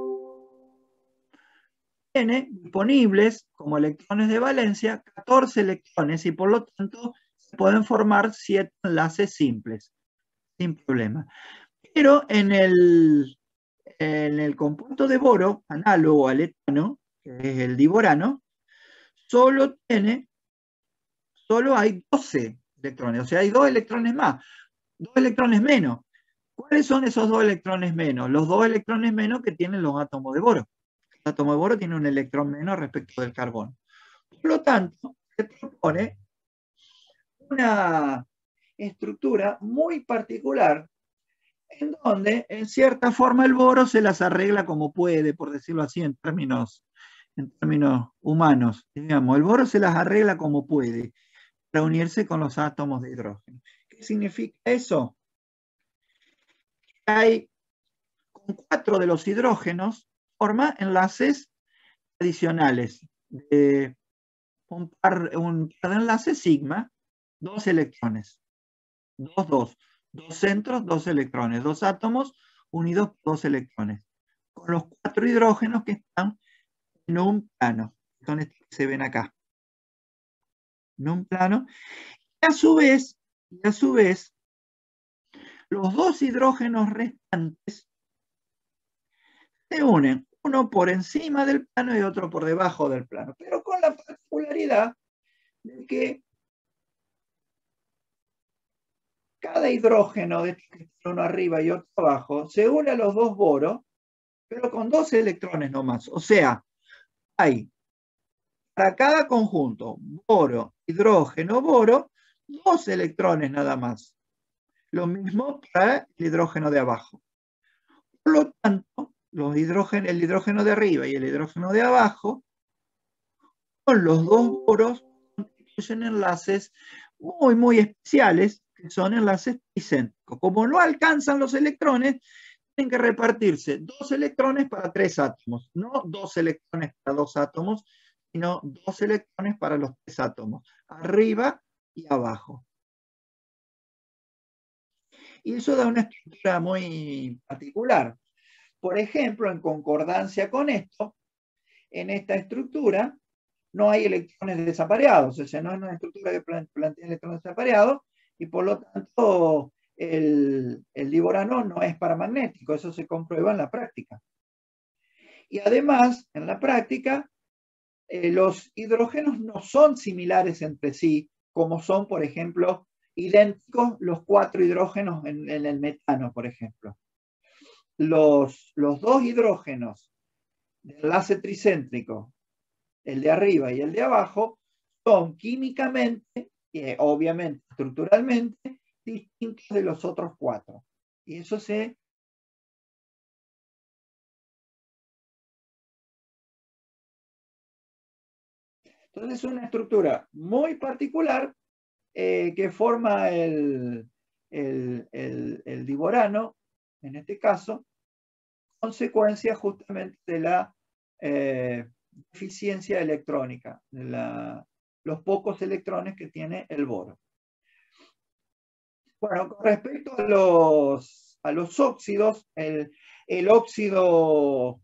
tiene disponibles como electrones de valencia 14 electrones y por lo tanto se pueden formar 7 enlaces simples, sin problema. Pero en el compuesto de boro, análogo al etano, que es el diborano, solo hay 12 electrones, o sea, hay 2 electrones más, 2 electrones menos. ¿Cuáles son esos 2 electrones menos? Los 2 electrones menos que tienen los átomos de boro. El átomo de boro tiene un electrón menos respecto del carbono. Por lo tanto, se propone una estructura muy particular en donde, en cierta forma, el boro se las arregla como puede, por decirlo así, en términos humanos. Digamos, el boro se las arregla como puede para unirse con los átomos de hidrógeno. ¿Qué significa eso? Hay con 4 de los hidrógenos forma enlaces adicionales de un par de enlaces sigma, 2 electrones, 2 centros, 2 electrones, 2 átomos unidos por 2 electrones, con los 4 hidrógenos que están en un plano, son estos que se ven acá, en un plano, y a su vez, los 2 hidrógenos restantes se unen, uno por encima del plano y otro por debajo del plano, pero con la particularidad de que cada hidrógeno, de uno arriba y otro abajo, se une a los 2 boros, pero con 2 electrones nomás. O sea, hay para cada conjunto, boro, hidrógeno, boro, 2 electrones nada más. Lo mismo para el hidrógeno de abajo. Por lo tanto, el hidrógeno de arriba y el hidrógeno de abajo, con los 2 boros, constituyen enlaces muy, muy especiales, que son enlaces tricéntricos. Como no alcanzan los electrones, tienen que repartirse 2 electrones para 3 átomos, no 2 electrones para 2 átomos, sino 2 electrones para los 3 átomos, arriba y abajo. Y eso da una estructura muy particular. Por ejemplo, en concordancia con esto, en esta estructura no hay electrones desapareados, o sea, no es una estructura que plantea electrones desapareados, y por lo tanto el diborano no es paramagnético, eso se comprueba en la práctica. Y además, en la práctica, los hidrógenos no son similares entre sí, como son, por ejemplo, idénticos los 4 hidrógenos en el metano, por ejemplo. Los 2 hidrógenos de enlace tricéntrico, el de arriba y el de abajo, son químicamente y obviamente estructuralmente distintos de los otros 4. Y eso se... Entonces es una estructura muy particular que forma el diborano, en este caso, consecuencia justamente de la deficiencia electrónica, de los pocos electrones que tiene el boro. Bueno, con respecto a los óxidos, el óxido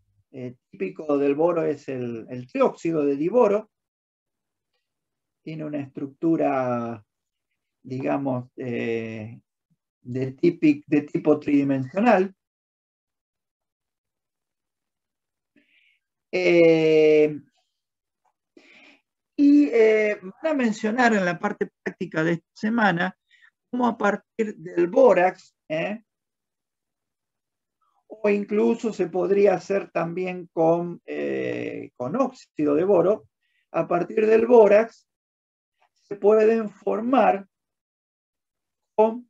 típico del boro es el trióxido de diboro. Tiene una estructura, digamos, de tipo tridimensional. Van a mencionar en la parte práctica de esta semana cómo a partir del bórax, o incluso se podría hacer también con óxido de boro, a partir del bórax se pueden formar con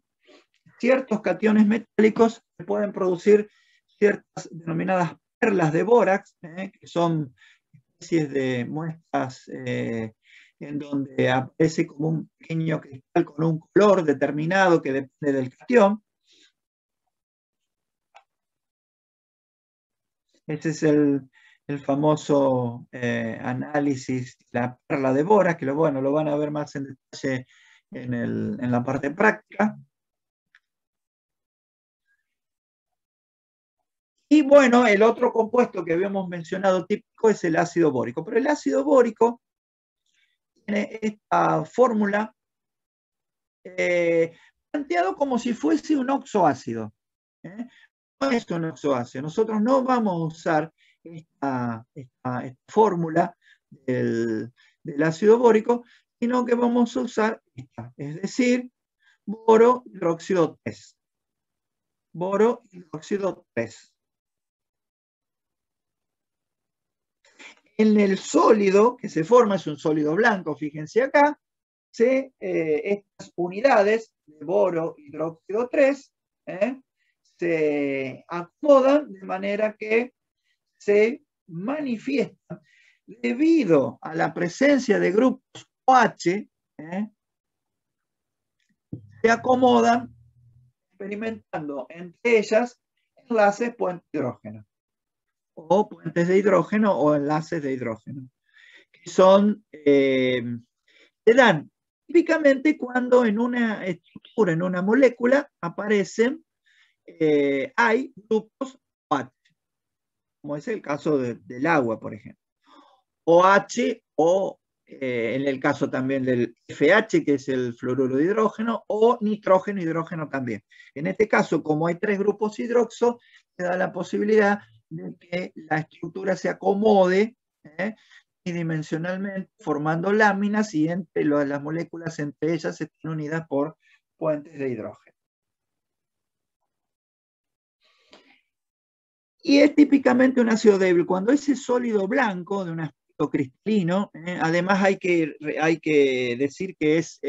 ciertos cationes metálicos que pueden producir ciertas denominadas perlas de bórax, que son especies de muestras en donde aparece como un pequeño cristal con un color determinado que depende del cation. Ese es el famoso análisis de la perla de bórax, que lo van a ver más en detalle en la parte práctica. Y bueno, el otro compuesto que habíamos mencionado típico es el ácido bórico. Pero el ácido bórico tiene esta fórmula planteado como si fuese un oxoácido. No es un oxoácido. Nosotros no vamos a usar esta fórmula del ácido bórico, sino que vamos a usar esta, es decir, boro hidróxido 3. Boro hidróxido 3. En el sólido que se forma, es un sólido blanco, fíjense acá, estas unidades de boro hidróxido 3 se acomodan de manera que se manifiestan debido a la presencia de grupos OH, se acomodan experimentando entre ellas enlaces puente hidrógeno, o puentes de hidrógeno o enlaces de hidrógeno, que son, se dan típicamente cuando en una estructura, en una molécula, aparecen, hay grupos OH, como es el caso del agua, por ejemplo. OH o en el caso también del FH, que es el fluoruro de hidrógeno, o nitrógeno, hidrógeno también. En este caso, como hay 3 grupos hidroxo, se da la posibilidad de que la estructura se acomode tridimensionalmente, formando láminas, y entre las moléculas, entre ellas, están unidas por puentes de hidrógeno. Y es típicamente un ácido débil. Cuando ese sólido blanco de un aspecto cristalino, además hay que decir que es,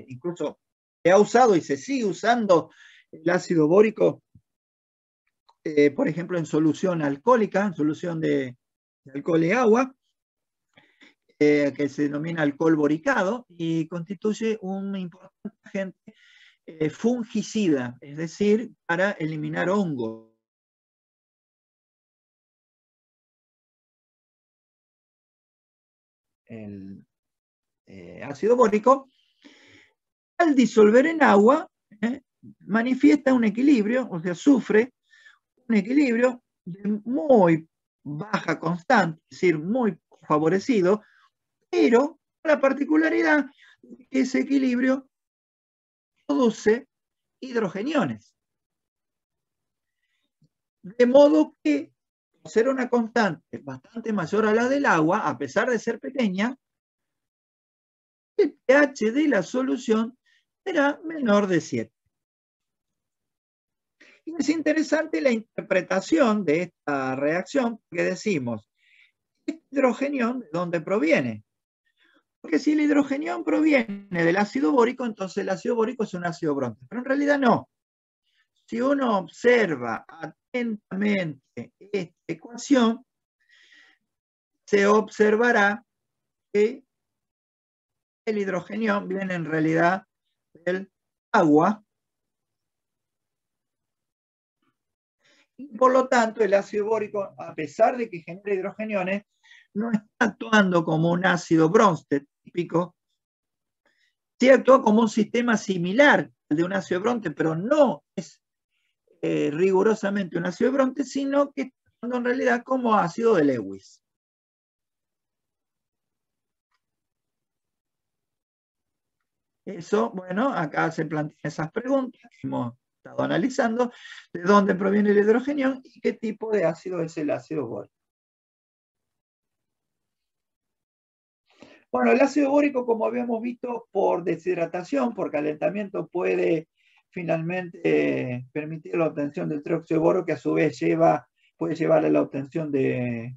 incluso se ha usado y se sigue usando el ácido bórico, por ejemplo, en solución alcohólica, en solución de alcohol y agua, que se denomina alcohol boricado, y constituye un importante agente fungicida, es decir, para eliminar hongos. El ácido bórico, al disolver en agua, manifiesta un equilibrio, o sea, sufre un equilibrio de muy baja constante, es decir, muy favorecido, pero la particularidad es que ese equilibrio produce hidrogeniones. De modo que, por ser una constante bastante mayor a la del agua, a pesar de ser pequeña, el pH de la solución será menor de 7. Y es interesante la interpretación de esta reacción, porque decimos, ¿este hidrogenión de dónde proviene? Porque si el hidrogenión proviene del ácido bórico, entonces el ácido bórico es un ácido bronce. Pero en realidad no. Si uno observa atentamente esta ecuación, se observará que el hidrogenión viene en realidad del agua, y por lo tanto el ácido bórico, a pesar de que genera hidrogeniones, no está actuando como un ácido Bronsted típico. Sí actúa como un sistema similar al de un ácido Bronsted, pero no es rigurosamente un ácido Bronsted, sino que está actuando en realidad como ácido de Lewis. Eso, bueno, acá se plantean esas preguntas que hemos estado analizando, de dónde proviene el hidrogenión y qué tipo de ácido es el ácido bórico. Bueno, el ácido bórico, como habíamos visto, por deshidratación, por calentamiento, puede finalmente permitir la obtención del trióxido de boro, que a su vez puede llevar a la obtención de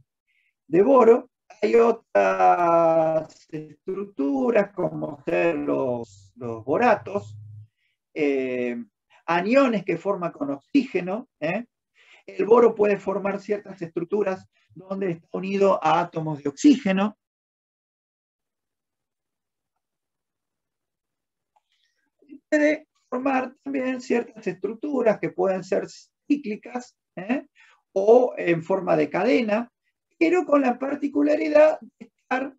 boro. Hay otras estructuras, como ser los boratos, aniones que forma con oxígeno. El boro puede formar ciertas estructuras donde está unido a átomos de oxígeno. Puede formar también ciertas estructuras que pueden ser cíclicas o en forma de cadena, pero con la particularidad de estar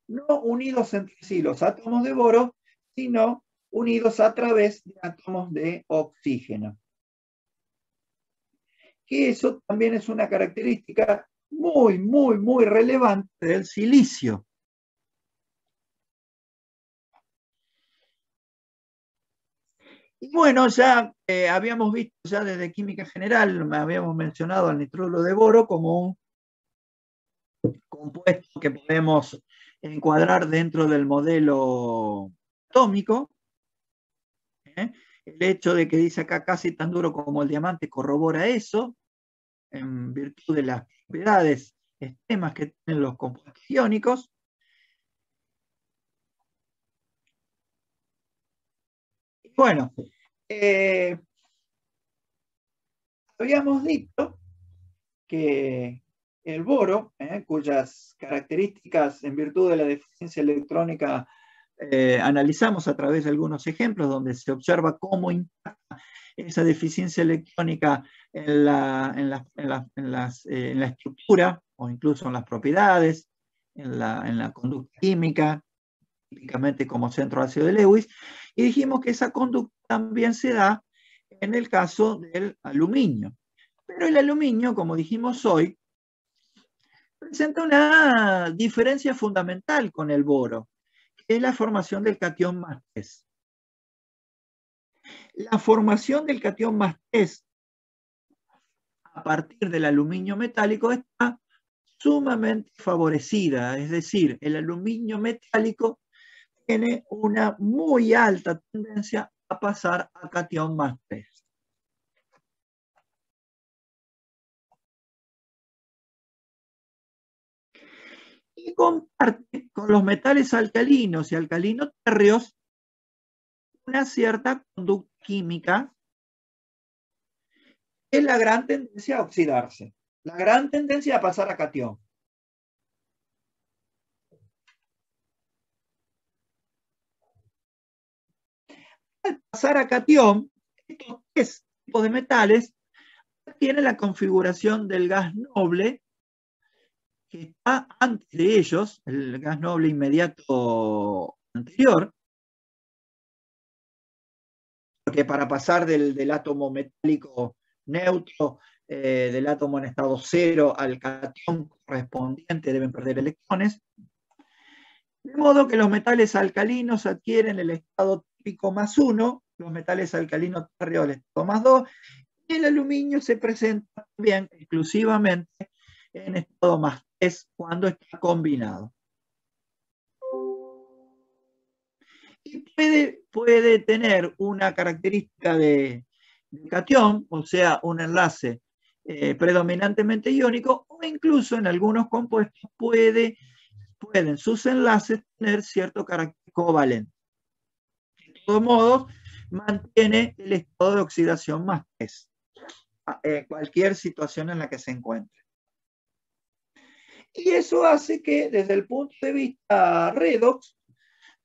no unidos entre sí los átomos de boro, sino unidos a través de átomos de oxígeno. Que eso también es una característica muy, muy, muy relevante del silicio. Y bueno, ya habíamos visto ya desde química general, habíamos mencionado al nitruro de boro como un compuesto que podemos encuadrar dentro del modelo atómico. El hecho de que dice acá casi tan duro como el diamante corrobora eso, en virtud de las propiedades extremas que tienen los compuestos iónicos. Y bueno, habíamos dicho que el boro, cuyas características en virtud de la deficiencia electrónica analizamos a través de algunos ejemplos donde se observa cómo impacta esa deficiencia electrónica en la estructura o incluso en las propiedades, en la conducta química, típicamente como centro ácido de Lewis, y dijimos que esa conducta también se da en el caso del aluminio. Pero el aluminio, como dijimos hoy, presenta una diferencia fundamental con el boro, que es la formación del catión más 3. La formación del catión más 3 a partir del aluminio metálico está sumamente favorecida, es decir, el aluminio metálico tiene una muy alta tendencia a pasar a catión más 3. Y comparte con los metales alcalinos y alcalino-térreos una cierta conducta química, que es la gran tendencia a oxidarse, la gran tendencia a pasar a catión. Al pasar a catión, estos tres tipos de metales tienen la configuración del gas noble, que está antes de ellos, el gas noble inmediato anterior, porque para pasar del átomo metálico neutro, del átomo en estado cero al catión correspondiente deben perder electrones, de modo que los metales alcalinos adquieren el estado típico más 1, los metales alcalinos térreos el estado más 2, y el aluminio se presenta también exclusivamente en estado más 3 cuando está combinado. Y puede tener una característica de catión, o sea, un enlace predominantemente iónico, o incluso en algunos compuestos pueden sus enlaces tener cierto carácter covalente. De todos modos, mantiene el estado de oxidación más 3, cualquier situación en la que se encuentre. Y eso hace que, desde el punto de vista redox,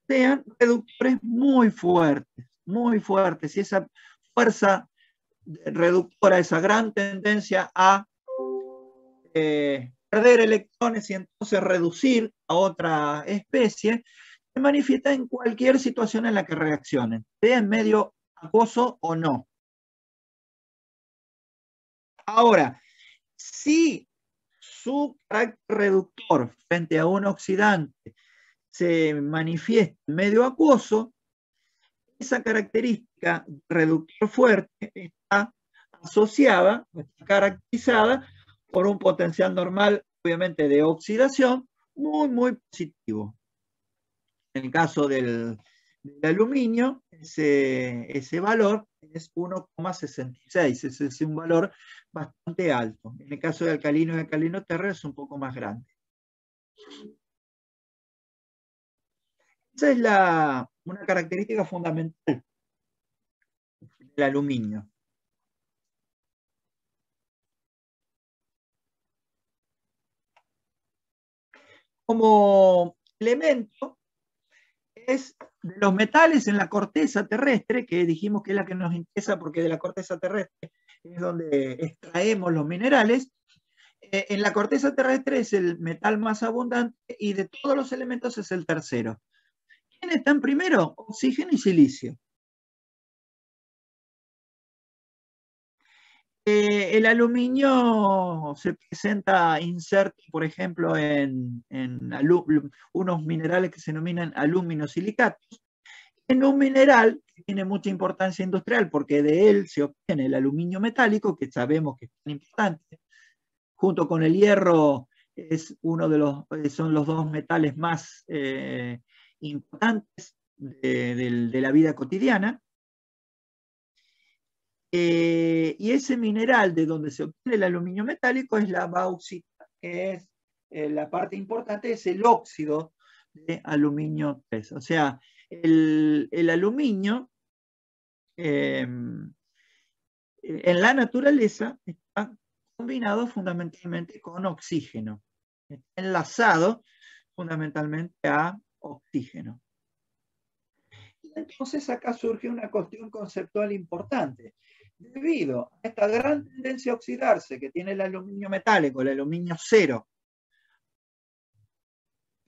sean reductores muy fuertes, y esa fuerza reductora, esa gran tendencia a perder electrones y entonces reducir a otra especie, se manifiesta en cualquier situación en la que reaccionen, sea en medio acuoso o no. Ahora, si su carácter reductor frente a un oxidante se manifiesta en medio acuoso, esa característica reductor fuerte está asociada, está caracterizada por un potencial normal, obviamente, de oxidación muy, muy positivo. En el caso del aluminio, ese valor es 1,66. Ese es un valor bastante alto. En el caso de alcalino y alcalino terrestre es un poco más grande. Esa es una característica fundamental del aluminio. Como elemento, es de los metales en la corteza terrestre, que dijimos que es la que nos interesa porque de la corteza terrestre es donde extraemos los minerales. En la corteza terrestre es el metal más abundante y de todos los elementos es el tercero. ¿Quiénes están primero? Oxígeno y silicio. El aluminio se presenta inserto, por ejemplo, en unos minerales que se denominan aluminosilicatos, en un mineral que tiene mucha importancia industrial porque de él se obtiene el aluminio metálico, que sabemos que es tan importante, junto con el hierro son los dos metales más importantes de la vida cotidiana. Y ese mineral de donde se obtiene el aluminio metálico es la bauxita, que es la parte importante, es el óxido de aluminio 3. O sea, el aluminio en la naturaleza está combinado fundamentalmente con oxígeno, está enlazado fundamentalmente a oxígeno. Y entonces acá surge una cuestión conceptual importante. Debido a esta gran tendencia a oxidarse que tiene el aluminio metálico, el aluminio 0,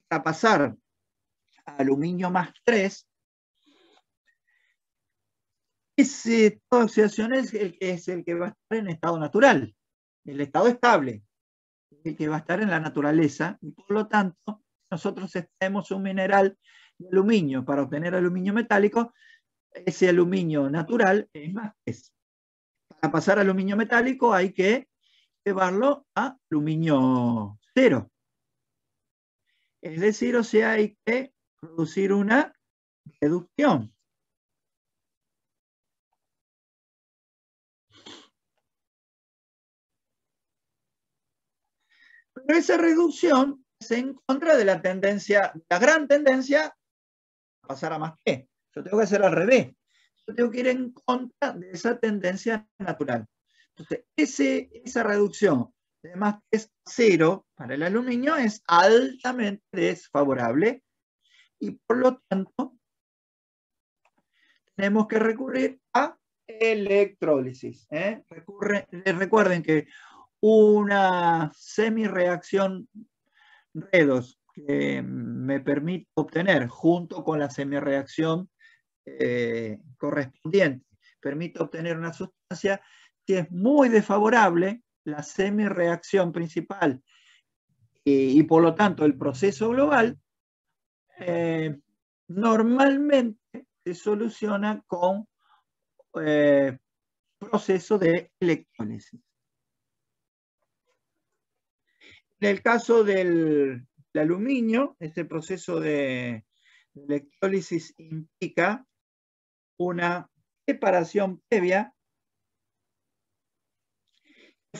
a pasar a aluminio más 3, ese estado de oxidación es el que va a estar en estado natural, el estado estable, el que va a estar en la naturaleza, y por lo tanto, nosotros extraemos un mineral de aluminio para obtener aluminio metálico, ese aluminio natural es más 3. Para pasar a aluminio metálico hay que llevarlo a aluminio 0. Es decir, o sea, hay que producir una reducción. Pero esa reducción es en contra de la tendencia, la gran tendencia a pasar a más que. Yo tengo que hacer al revés. Yo tengo que ir en contra de esa tendencia natural. Entonces, esa reducción de más que es 0 para el aluminio es altamente desfavorable y por lo tanto tenemos que recurrir a electrólisis. Recuerden que una semireacción redox que me permite obtener junto con la semireacción correspondiente, permite obtener una sustancia que es muy desfavorable, la semireacción principal y por lo tanto el proceso global normalmente se soluciona con proceso de electrólisis. En el caso del aluminio, este proceso de electrólisis implica una separación previa que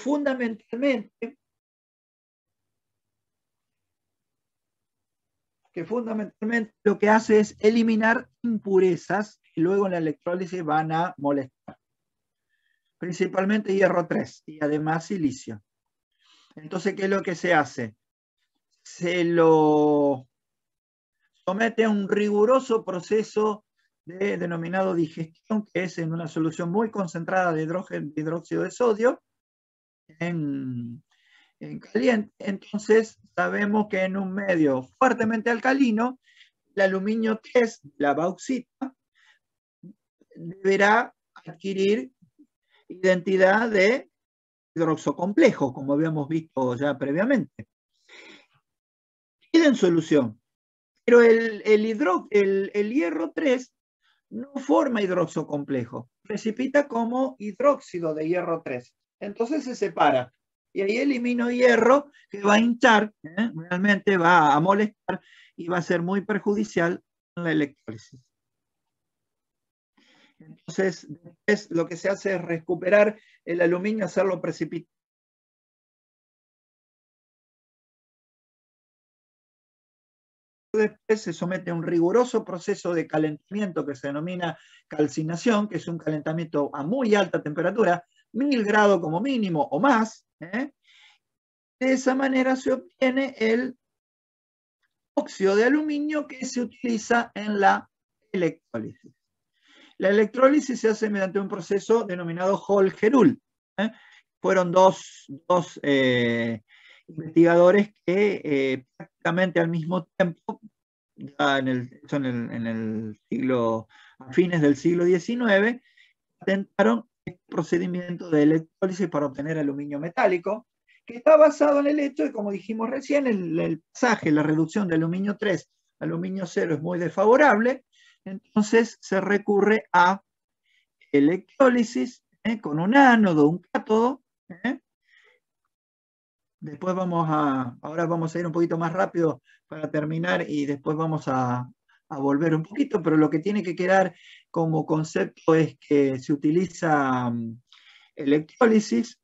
fundamentalmente lo que hace es eliminar impurezas que luego en la electrólisis van a molestar. Principalmente hierro 3 y además silicio. Entonces, ¿qué es lo que se hace? Se lo somete a un riguroso proceso denominado digestión, que es en una solución muy concentrada de hidróxido de sodio en caliente. Entonces sabemos que en un medio fuertemente alcalino, el aluminio 3, la bauxita, deberá adquirir identidad de hidroxocomplejo, como habíamos visto ya previamente. Queda en solución. Pero el hierro 3 no forma hidroxocomplejo, precipita como hidróxido de hierro 3. Entonces se separa. Y ahí elimino hierro que va a hinchar, realmente va a molestar y va a ser muy perjudicial en la electrólisis. Entonces, después lo que se hace es recuperar el aluminio, hacerlo precipitar. Después se somete a un riguroso proceso de calentamiento que se denomina calcinación, que es un calentamiento a muy alta temperatura, 1000 grados como mínimo o más. De esa manera se obtiene el óxido de aluminio que se utiliza en la electrólisis. La electrólisis se hace mediante un proceso denominado Hall-Héroult. Fueron dos investigadores que prácticamente al mismo tiempo, ya en el siglo, a fines del siglo XIX, patentaron este procedimiento de electrólisis para obtener aluminio metálico, que está basado en el hecho de, como dijimos recién, el pasaje, la reducción de aluminio 3 a aluminio 0 es muy desfavorable, entonces se recurre a electrólisis con un ánodo, un cátodo. Después ahora vamos a ir un poquito más rápido para terminar y después vamos a volver un poquito, pero lo que tiene que quedar como concepto es que se utiliza electrólisis.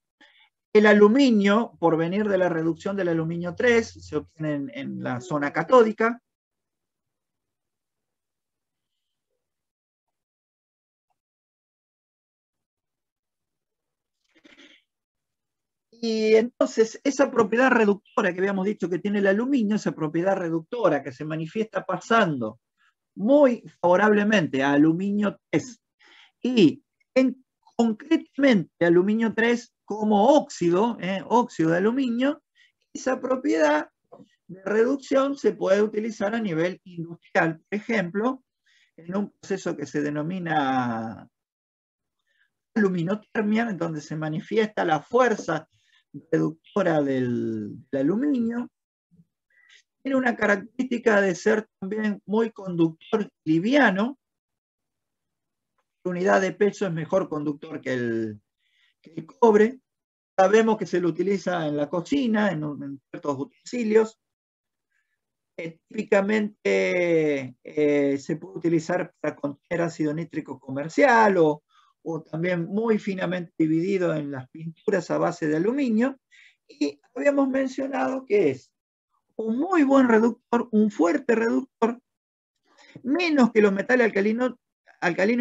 El aluminio, por venir de la reducción del aluminio 3, se obtiene en la zona catódica. Y entonces esa propiedad reductora que habíamos dicho que tiene el aluminio, esa propiedad reductora que se manifiesta pasando muy favorablemente a aluminio 3 y concretamente aluminio 3 como óxido, óxido de aluminio, esa propiedad de reducción se puede utilizar a nivel industrial, por ejemplo, en un proceso que se denomina aluminotermia, en donde se manifiesta la fuerza reductora del aluminio. Tiene una característica de ser también muy conductor liviano. La unidad de peso es mejor conductor que el cobre. Sabemos que se lo utiliza en la cocina, en ciertos utensilios. Típicamente se puede utilizar para contener ácido nítrico comercial o también muy finamente dividido en las pinturas a base de aluminio. Y habíamos mencionado que es un muy buen reductor, un fuerte reductor, menos que los metales alcalino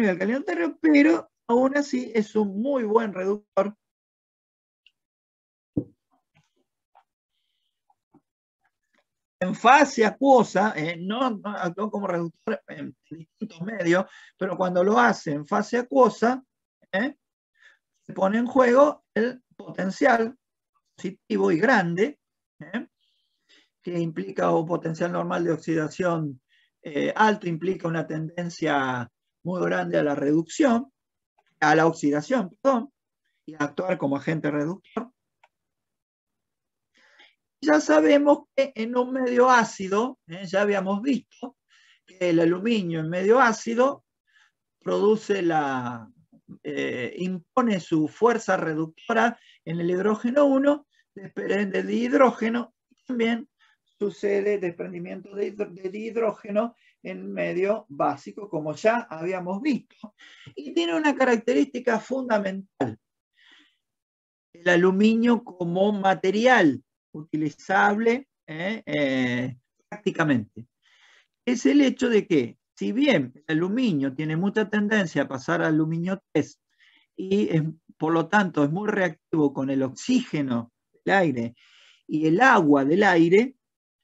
y alcalino terreno, pero aún así es un muy buen reductor. En fase acuosa, no actuó como reductor en distintos medios, pero cuando lo hace en fase acuosa, se pone en juego el potencial positivo y grande, que implica un potencial normal de oxidación alto, implica una tendencia muy grande a la reducción, a la oxidación, perdón, y a actuar como agente reductor. Ya sabemos que en un medio ácido, ya habíamos visto que el aluminio en medio ácido produce impone su fuerza reductora en el hidrógeno 1, desprende de hidrógeno, y también sucede desprendimiento de hidrógeno en medio básico, como ya habíamos visto. Y tiene una característica fundamental: el aluminio como material utilizable prácticamente. Es el hecho de que, si bien el aluminio tiene mucha tendencia a pasar a aluminio 3 y por lo tanto es muy reactivo con el oxígeno del aire y el agua del aire,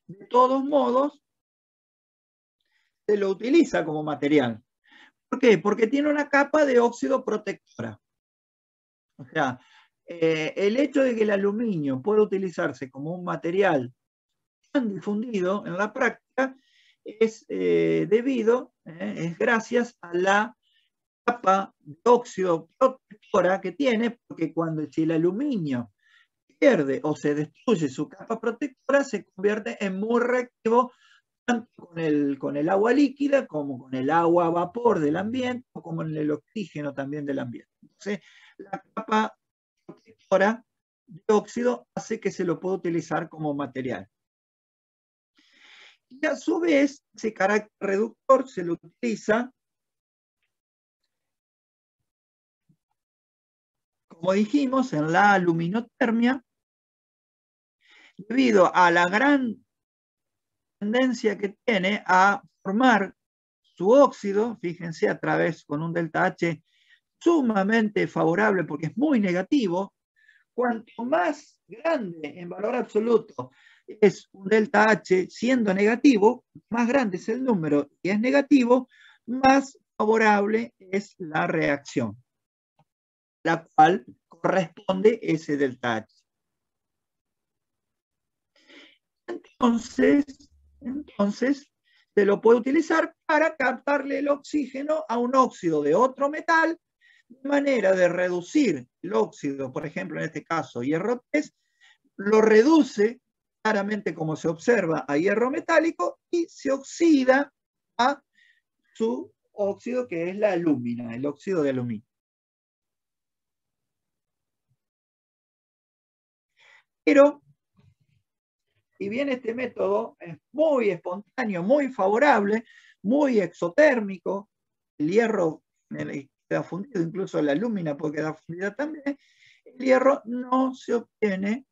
de todos modos se lo utiliza como material. ¿Por qué? Porque tiene una capa de óxido protectora. O sea, el hecho de que el aluminio pueda utilizarse como un material tan difundido en la práctica es debido, es gracias a la capa de óxido protectora que tiene, porque si el aluminio pierde o se destruye su capa protectora, se convierte en muy reactivo tanto con el agua líquida como con el agua a vapor del ambiente o como en el oxígeno también del ambiente. Entonces, la capa protectora de óxido hace que se lo pueda utilizar como material. Y a su vez, ese carácter reductor se lo utiliza, como dijimos, en la aluminotermia, debido a la gran tendencia que tiene a formar su óxido, fíjense, a través con un delta H sumamente favorable porque es muy negativo. Cuanto más grande en valor absoluto es un delta H siendo negativo, más grande es el número y es negativo, más favorable es la reacción, la cual corresponde ese delta H. Entonces, se lo puede utilizar para captarle el oxígeno a un óxido de otro metal, de manera de reducir el óxido, por ejemplo, en este caso, hierro 3, lo reduce claramente, como se observa, a hierro metálico y se oxida a su óxido, que es la alúmina, el óxido de aluminio. Pero, si bien este método es muy espontáneo, muy favorable, muy exotérmico, el hierro queda fundido, incluso la alúmina puede quedar fundida también, el hierro no se obtiene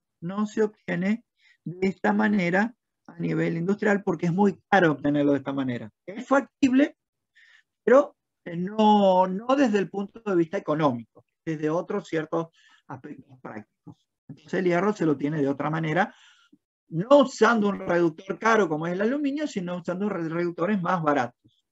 de esta manera a nivel industrial porque es muy caro obtenerlo de esta manera. Es factible, pero no desde el punto de vista económico, desde otros ciertos aspectos prácticos. Entonces el hierro se lo tiene de otra manera, no usando un reductor caro como es el aluminio, sino usando reductores más baratos.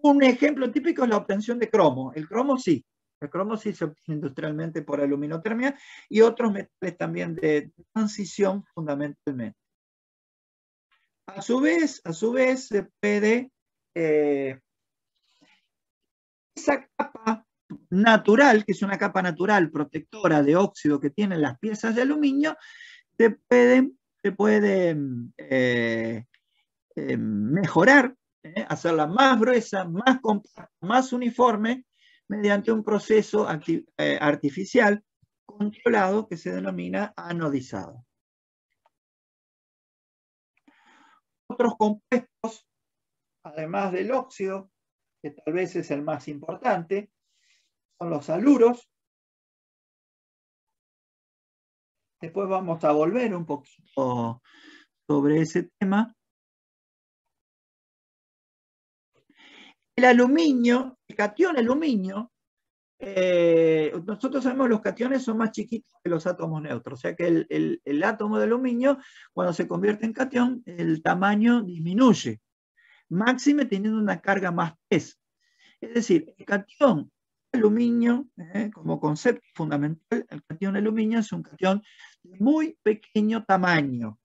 Un ejemplo típico es la obtención de cromo. El cromo sí se obtiene industrialmente por aluminotermia y otros metales también de transición fundamentalmente. A su vez se puede, esa capa natural, que es una capa natural protectora de óxido que tienen las piezas de aluminio, se puede mejorar, hacerla más gruesa, más compacta, más uniforme, mediante un proceso artificial controlado que se denomina anodizado. Otros compuestos, además del óxido, que tal vez es el más importante, son los haluros. Después vamos a volver un poquito sobre ese tema. El aluminio, el catión aluminio, nosotros sabemos que los cationes son más chiquitos que los átomos neutros, o sea que el átomo de aluminio, cuando se convierte en catión, el tamaño disminuye, máxime teniendo una carga más pes. Es decir, el catión aluminio, como concepto fundamental, el catión aluminio es un catión de muy pequeño tamaño.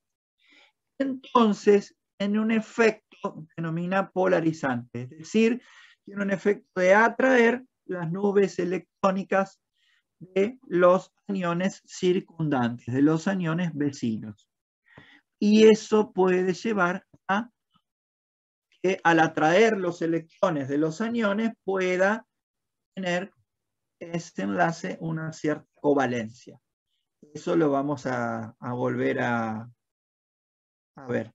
Entonces, tiene un efecto que denomina polarizante, es decir, tiene un efecto de atraer las nubes electrónicas de los aniones circundantes, de los aniones vecinos. Y eso puede llevar a que al atraer los electrones de los aniones pueda tener este enlace una cierta covalencia. Eso lo vamos a volver a ver.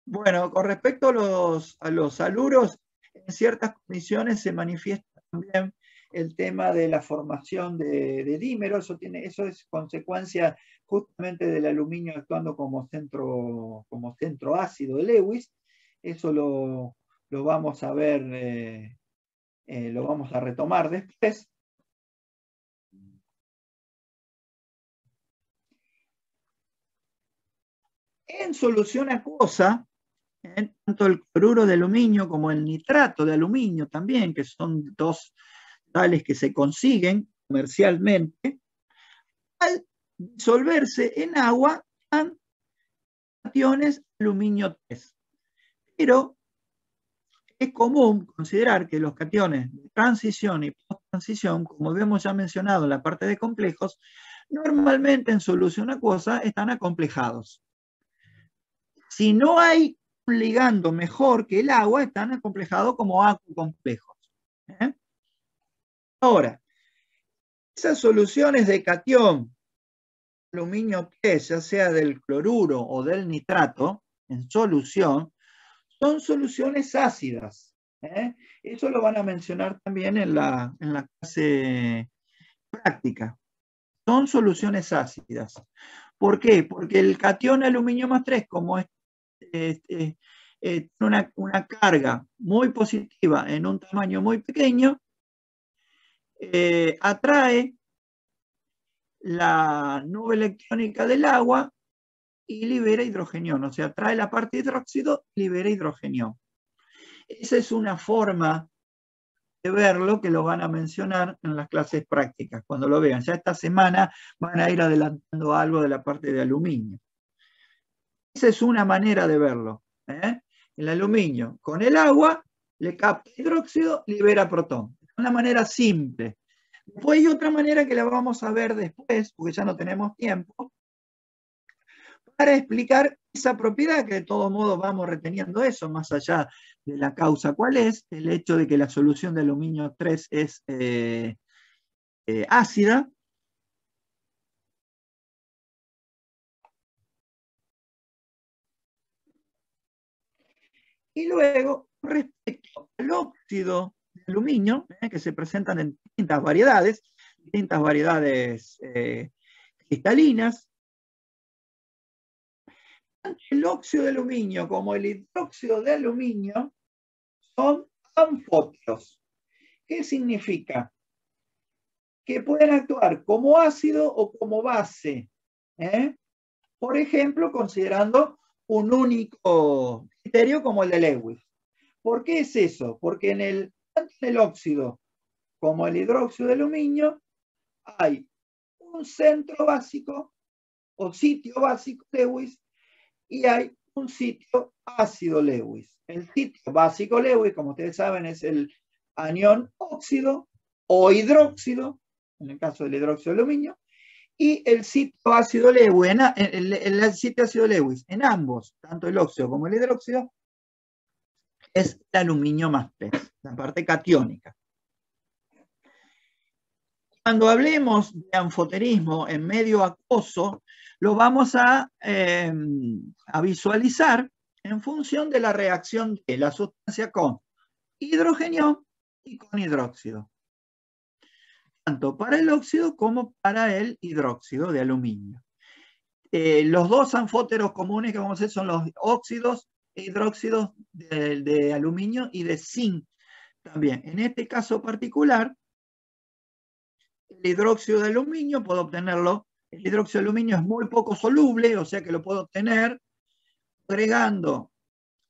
Bueno, con respecto a los haluros, en ciertas condiciones se manifiesta también el tema de la formación de dímeros. Eso es consecuencia justamente del aluminio actuando como centro ácido de Lewis. Eso lo vamos a ver, lo vamos a retomar después. En solución acuosa, tanto el cloruro de aluminio como el nitrato de aluminio también, que son dos sales que se consiguen comercialmente, al disolverse en agua dan cationes aluminio 3. Pero es común considerar que los cationes de transición y post-transición, como hemos ya mencionado en la parte de complejos, normalmente en solución acuosa están acomplejados. Si no hay un ligando mejor que el agua, están acomplejados como acuacomplejos. Ahora, esas soluciones de catión aluminio 3, ya sea del cloruro o del nitrato, en solución, son soluciones ácidas. Eso lo van a mencionar también en la clase práctica. Son soluciones ácidas. ¿Por qué? Porque el catión aluminio más 3, como es una carga muy positiva en un tamaño muy pequeño, atrae la nube electrónica del agua y libera hidrogenión, o sea, trae la parte hidróxido y libera hidrogenión. Esa es una forma de verlo que lo van a mencionar en las clases prácticas, cuando lo vean. Ya esta semana van a ir adelantando algo de la parte de aluminio. Esa es una manera de verlo. El aluminio con el agua le capta hidróxido, libera protón. Es una manera simple. Después hay otra manera que la vamos a ver después, porque ya no tenemos tiempo, para explicar esa propiedad, que de todos modos vamos reteniendo eso, más allá de la causa. ¿Cuál es? El hecho de que la solución de aluminio 3 es ácida. Y luego, respecto al óxido de aluminio, que se presentan en distintas variedades cristalinas, tanto el óxido de aluminio como el hidróxido de aluminio son anfóteros. ¿Qué significa? Que pueden actuar como ácido o como base. Por ejemplo, considerando un único criterio como el de Lewis. ¿Por qué es eso? Porque tanto en el óxido como el hidróxido de aluminio hay un centro básico o sitio básico Lewis y hay un sitio ácido Lewis. El sitio básico Lewis, como ustedes saben, es el anión óxido o hidróxido, en el caso del hidróxido de aluminio, y el sitio ácido Lewis, el sitio ácido Lewis, en ambos, tanto el óxido como el hidróxido, es el aluminio más 3, la parte catiónica. Cuando hablemos de anfoterismo en medio acuoso, lo vamos a visualizar en función de la reacción de la sustancia con hidrógeno y con hidróxido. Tanto para el óxido como para el hidróxido de aluminio. Los dos anfóteros comunes que vamos a hacer son los óxidos e hidróxidos de aluminio y de zinc también. En este caso particular, el hidróxido de aluminio puedo obtenerlo. El hidróxido de aluminio es muy poco soluble, o sea que lo puedo obtener agregando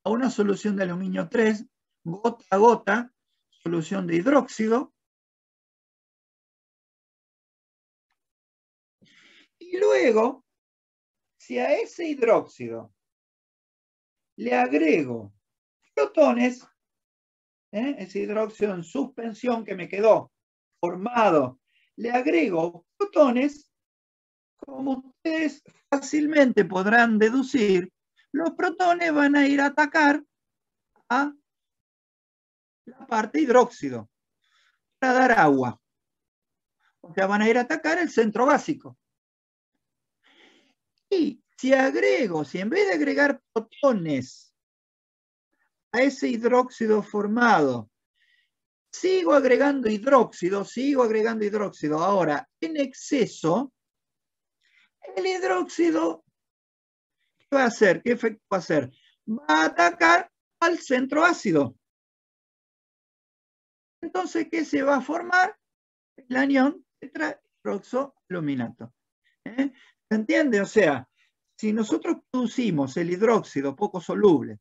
a una solución de aluminio 3, gota a gota, solución de hidróxido. Y luego, si a ese hidróxido le agrego protones, ese hidróxido en suspensión que me quedó formado, le agrego protones, como ustedes fácilmente podrán deducir, los protones van a ir a atacar a la parte hidróxido para dar agua. O sea, van a ir a atacar el centro básico. Y si en vez de agregar protones a ese hidróxido formado, sigo agregando hidróxido, ahora en exceso, el hidróxido, ¿qué va a hacer? ¿Qué efecto va a hacer? Va a atacar al centro ácido. Entonces, ¿qué se va a formar? El anión tetrahidroxoaluminato. ¿Se entiende? O sea, si nosotros producimos el hidróxido poco soluble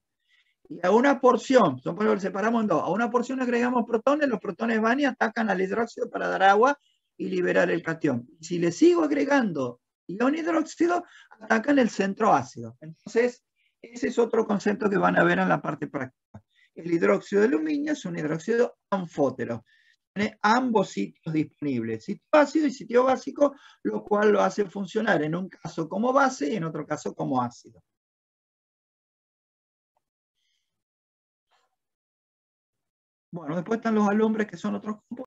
y a una porción, lo separamos en dos, a una porción agregamos protones, los protones van y atacan al hidróxido para dar agua y liberar el catión. Si le sigo agregando ion hidróxido, atacan el centro ácido. Entonces, ese es otro concepto que van a ver en la parte práctica. El hidróxido de aluminio es un hidróxido anfótero. Tiene ambos sitios disponibles, sitio ácido y sitio básico, lo cual lo hace funcionar en un caso como base y en otro caso como ácido. Bueno, después están los alumbres, que son otros compuestos.